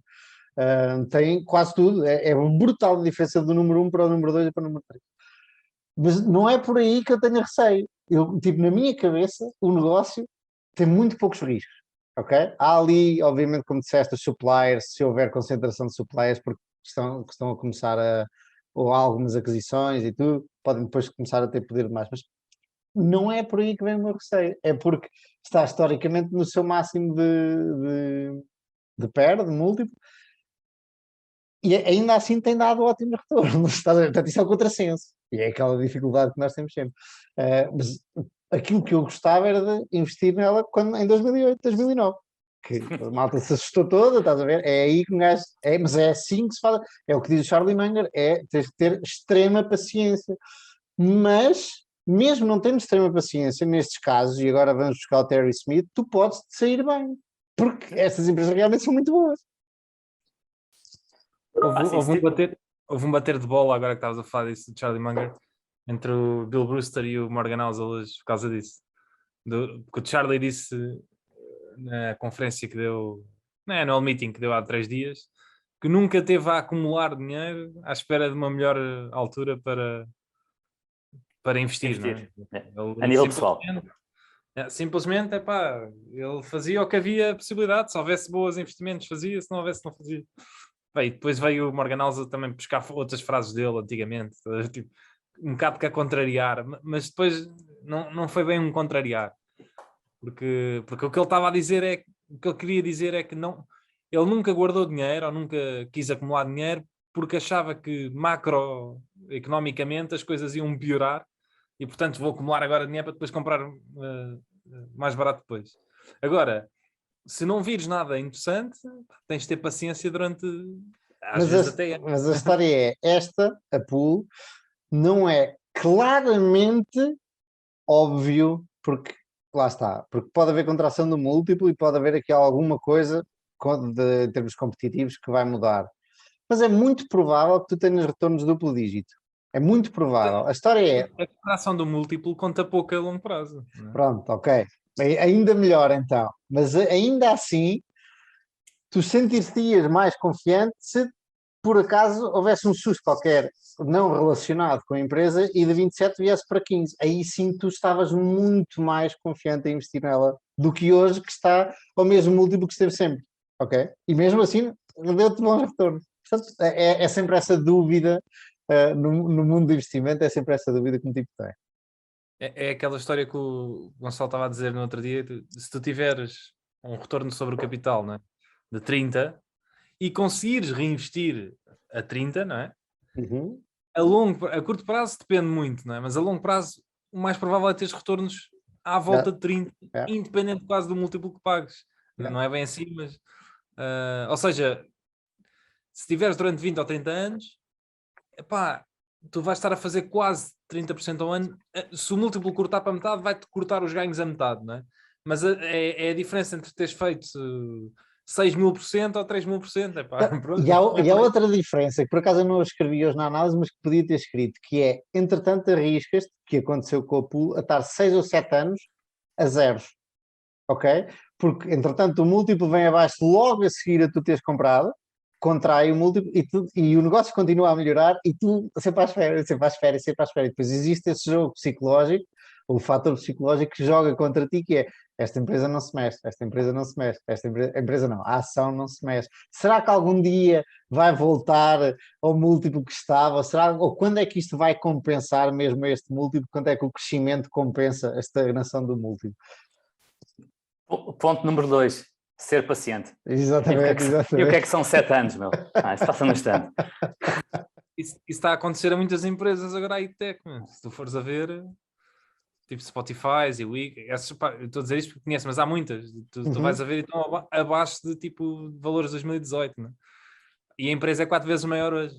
Tem quase tudo, é brutal a diferença do número 1 para o número 2 e para o número 3. Mas não é por aí que eu tenho receio. Na minha cabeça, o negócio tem muito poucos riscos, ok? Há ali, obviamente, como disseste, os suppliers, se houver concentração de suppliers, porque estão a começar ou há algumas aquisições e tudo, podem depois começar a ter poder de mais, mas não é por aí que vem o meu receio, é porque está historicamente no seu máximo de PER, de múltiplo, e ainda assim tem dado ótimos retornos. Portanto, isso é o contrassenso. E é aquela dificuldade que nós temos sempre. Mas aquilo que eu gostava era de investir nela em 2008, 2009. Que a malta se assustou toda, estás a ver? É aí que um gajo... mas é assim que se fala. É o que diz o Charlie Munger, tens que ter extrema paciência. Mas, mesmo não tendo extrema paciência, nestes casos, e agora vamos buscar o Terry Smith, tu podes sair bem. Porque essas empresas realmente são muito boas. Houve um bater de bola, agora que estavas a falar disso, de Charlie Munger, entre o Bill Brewster e o Morgan Housel hoje, por causa disso. Porque o Charlie disse na conferência que deu na annual meeting que deu há 3 dias, que nunca teve a acumular dinheiro à espera de uma melhor altura para investir, não é? A nível pessoal. Simplesmente, ele fazia o que havia possibilidade, se houvesse bons investimentos fazia, se não houvesse não fazia. Bem, depois veio o Morgan Housel também buscar outras frases dele antigamente, tipo, um bocado que a contrariar, mas depois não foi bem um contrariar, porque o que ele estava a dizer o que ele queria dizer é que não, ele nunca guardou dinheiro ou nunca quis acumular dinheiro porque achava que macroeconomicamente as coisas iam piorar e portanto vou acumular agora dinheiro para depois comprar mais barato depois. Agora, se não vires nada interessante, tens de ter paciência durante às vezes até. Mas a história a pool, não é claramente óbvio, porque lá está, porque pode haver contração do múltiplo e pode haver aqui alguma coisa em termos competitivos que vai mudar. Mas é muito provável que tu tenhas retornos duplo dígito. É muito provável. A história é... A contração do múltiplo conta pouco a longo prazo. Não é? Pronto, ok. Ainda melhor então. Mas ainda assim, tu sentir-te mais confiante se por acaso houvesse um susto qualquer não relacionado com a empresa e de 27 viesse para 15. Aí sim tu estavas muito mais confiante em investir nela do que hoje, que está ao mesmo múltiplo que esteve sempre. Ok? E mesmo assim, deu-te bons retornos. Portanto, é sempre essa dúvida no mundo do investimento, é sempre essa dúvida que um tipo tem. É aquela história que o Gonçalo estava a dizer no outro dia, se tu tiveres um retorno sobre o capital, né, de 30 e conseguires reinvestir a 30, não é? Uhum. A curto prazo depende muito, não é? Mas a longo prazo o mais provável é teres retornos à volta de 30, independente quase do múltiplo que pagues. Não é bem assim, mas... ou seja, se tiveres durante 20 ou 30 anos, tu vais estar a fazer quase 30% ao ano. Se o múltiplo cortar para metade, vai-te cortar os ganhos a metade, não é? Mas é a diferença entre teres feito 6.000% ou 3.000%. E há outra diferença, que por acaso eu não escrevi hoje na análise, mas que podia ter escrito, que é, entretanto, arriscas, que aconteceu com a pool, a estar 6 ou 7 anos a zeros. Ok? Porque, entretanto, o múltiplo vem abaixo logo a seguir a tu teres comprado, contrai o múltiplo e o negócio continua a melhorar e tu sempre à espera, sempre à espera, sempre à espera. E depois existe esse jogo psicológico, o fator psicológico que joga contra ti, que é esta empresa não se mexe, esta empresa não se mexe, a empresa não, a ação não se mexe. Será que algum dia vai voltar ao múltiplo que estava? Ou quando é que isto vai compensar mesmo este múltiplo? Quando é que o crescimento compensa a estagnação do múltiplo? Ponto número 2, ser paciente. Exatamente, E o que é que são 7 anos, meu? Isso passa no instante. Isso está a acontecer a muitas empresas agora aí de tech, se tu fores a ver, tipo Spotify e Wix, eu estou a dizer isto porque conheço, mas há muitas. Tu vais a ver e estão abaixo de tipo valores de 2018, né? E a empresa é 4 vezes maior hoje.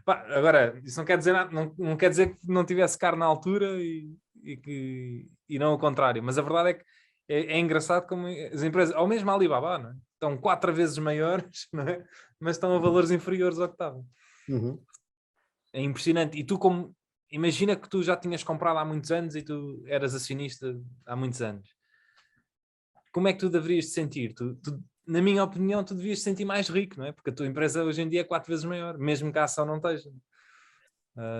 Agora, isso não quer dizer nada, não quer dizer que não tivesse carne na altura e não o contrário, mas a verdade é que é engraçado como as empresas, ou mesmo a Alibaba, não é? Estão 4 vezes maiores, não é? Mas estão a valores inferiores ao que estavam. É impressionante. E tu, imagina que tu já tinhas comprado há muitos anos e tu eras acionista há muitos anos. Como é que tu deverias te sentir? Na minha opinião, tu devias te sentir mais rico, não é? Porque a tua empresa hoje em dia é 4 vezes maior, mesmo que a ação não esteja.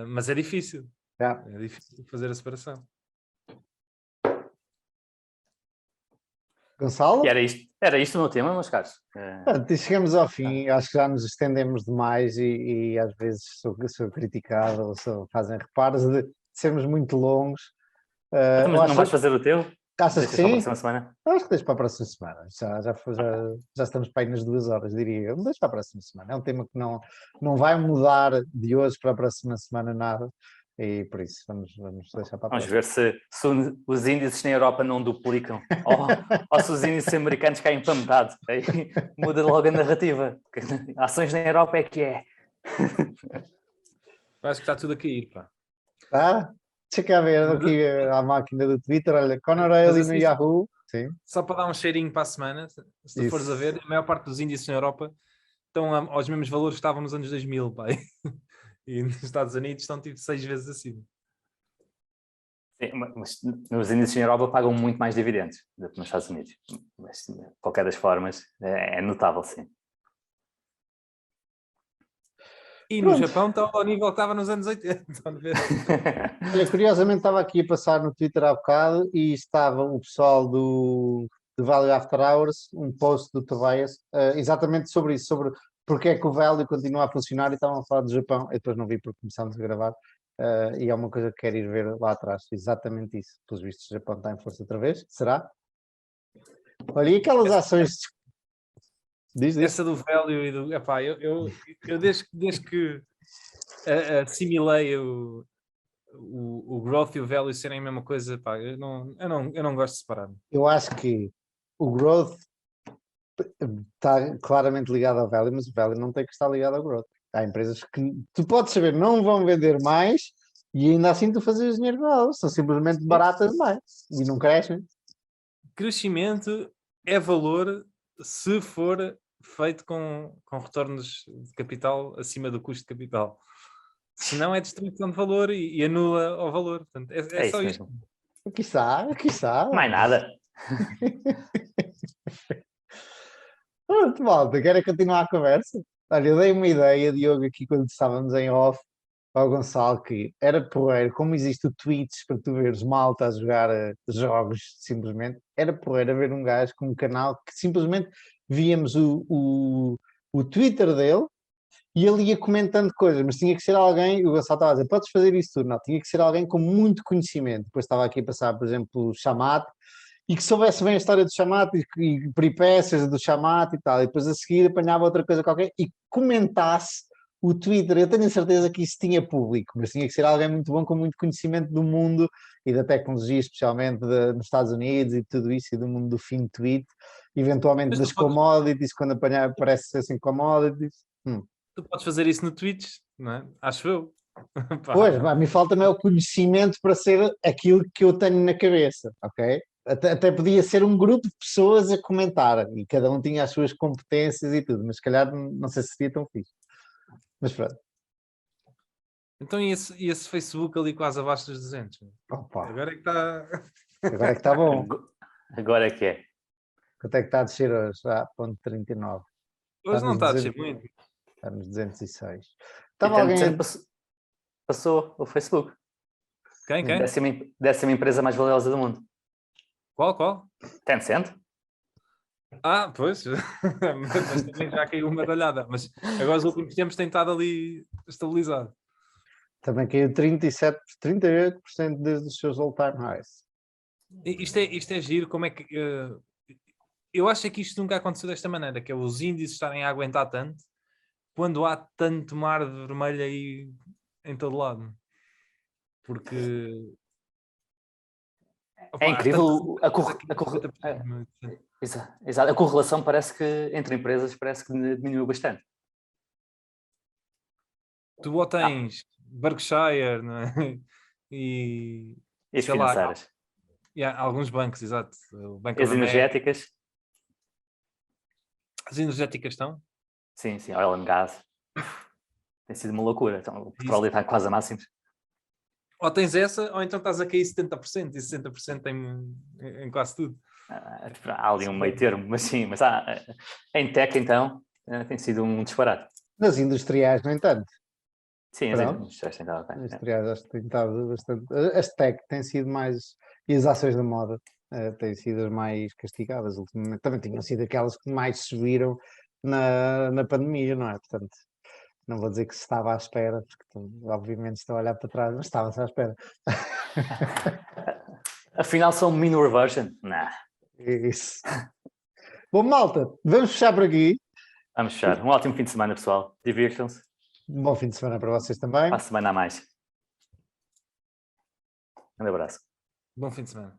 Mas é difícil. É difícil fazer a separação. Gonçalo? E era isto o meu tema, meus caros. Chegamos ao fim, acho que já nos estendemos demais e às vezes sou criticado ou fazem reparos de sermos muito longos. Mas não vais fazer o teu? Achas que sim? Para a próxima semana? Acho que deixo para a próxima semana. Já estamos para aí nas 2 horas, diria eu. Deixo para a próxima semana. É um tema que não vai mudar de hoje para a próxima semana nada. E por isso vamos deixar para a Vamos próxima. ver se os índices na Europa não duplicam ou se os índices americanos caem para metade. Aí muda logo a narrativa. Ações na Europa é que é. Acho que está tudo a cair, pá. Tá? Deixa cá ver aqui a máquina do Twitter. Olha, Conor Daly no Yahoo. Sim. Só para dar um cheirinho para a semana, se tu fores a ver, a maior parte dos índices na Europa estão aos mesmos valores que estavam nos anos 2000, pá. E nos Estados Unidos estão tipo 6 vezes acima. Sim, mas nos índices na Europa pagam muito mais dividendos do que nos Estados Unidos. Mas, de qualquer das formas, é notável, sim. E no Pronto. Japão está ao nível que estava nos anos 80. Estão a ver? Olha, curiosamente estava aqui a passar no Twitter há bocado e estava o pessoal do Value After Hours, um post do Tobias, exatamente sobre isso, sobre porque é que o Value continua a funcionar e estavam a falar do Japão. Eu depois não vi porque começámos a gravar e é uma coisa que quero ir ver lá atrás, exatamente isso. Pelos vistos, o Japão está em força outra vez, será? Olha, e aquelas ações... Diz. Essa do value e do. Epá, eu desde que assimilei o growth e o value serem a mesma coisa, pá, eu não gosto de separar. Eu acho que o growth está claramente ligado ao value, mas o value não tem que estar ligado ao growth. Há empresas que tu podes saber não vão vender mais e ainda assim tu fazes dinheiro com elas, são simplesmente baratas demais e não crescem. Crescimento é valor se for feito com retornos de capital acima do custo de capital. Se não, é destruição de valor e anula o valor. Portanto, é É só isso isto. mesmo. Aqui está. Mais nada. Pronto, malta, querem continuar a conversa? Olha, eu dei uma ideia, Diogo, aqui quando estávamos em off, ao Gonçalo, que era porreiro, como existe o Twitch para tu veres malta a jogar jogos, simplesmente, era porreiro haver um gajo com um canal que simplesmente víamos o Twitter dele e ele ia comentando coisas, mas tinha que ser alguém, o Gonçalo estava a dizer, podes fazer isso tudo, não, tinha que ser alguém com muito conhecimento. Depois estava aqui a passar, por exemplo, o Chamate, e que soubesse bem a história do Chamate e peripécias do Chamate e tal, e depois a seguir apanhava outra coisa qualquer e comentasse o Twitter. Eu tenho a certeza que isso tinha público, mas tinha que ser alguém muito bom, com muito conhecimento do mundo e da tecnologia, especialmente nos Estados Unidos e tudo isso, e do mundo do fim tweet, eventualmente Mas das commodities, quando aparece assim commodities. tu podes fazer isso no Twitch, não é? Acho eu. Pá. Pois, a mim falta-me é o conhecimento para ser aquilo que eu tenho na cabeça, ok? Até podia ser um grupo de pessoas a comentar e cada um tinha as suas competências e tudo, mas se calhar não sei se seria tão fixe. Mas pronto. Então e esse Facebook ali quase abaixo dos 200? Opa, Agora é que está... agora é que está bom. Agora é que é. Quanto é que está a descer hoje? Ah, ponto 39. Hoje não está a descer 200, muito. está nos 206. E Estava alguém a... passou o Facebook. Quem? Décima empresa mais valiosa do mundo. Qual? Tencent? Ah, pois. Mas também já caiu uma dalhada. Mas agora os últimos tempos tem estado ali estabilizado. Também caiu 37, 38% desde os seus all-time highs. Isto é giro, como é que... eu acho que isto nunca aconteceu desta maneira, que é os índices estarem a aguentar tanto, quando há tanto mar de vermelho aí em todo lado. Porque... É incrível a correlação parece que entre empresas parece que diminuiu bastante. Tu ou tens Berkshire, não é? E as sei lá, financeiras. alguns bancos, exato. O Banco As of America. energéticas. As energéticas estão? Sim, oil and gas. Tem sido uma loucura. Então, o petróleo está quase a máximos. Ou tens essa, ou então estás a cair 70% e 60% em quase tudo. Há ali um meio termo, mas sim. Mas em tech, então, tem sido um disparate. Nas industriais, no entanto. Sim, as industriais têm estado bem. As industriais acho que têm estado bastante... As tech têm sido mais... E as ações da moda têm sido as mais castigadas ultimamente. Também tinham sido aquelas que mais subiram na pandemia, não é? Portanto, não vou dizer que se estava à espera, porque obviamente estou a olhar para trás, mas estava-se à espera. Afinal são mean reversion? Não. Isso. Bom, malta, vamos fechar por aqui. Vamos fechar. Um ótimo fim de semana, pessoal. Divirtam-se. Um bom fim de semana para vocês também. Para a semana a mais. Um abraço. Bom fim de semana.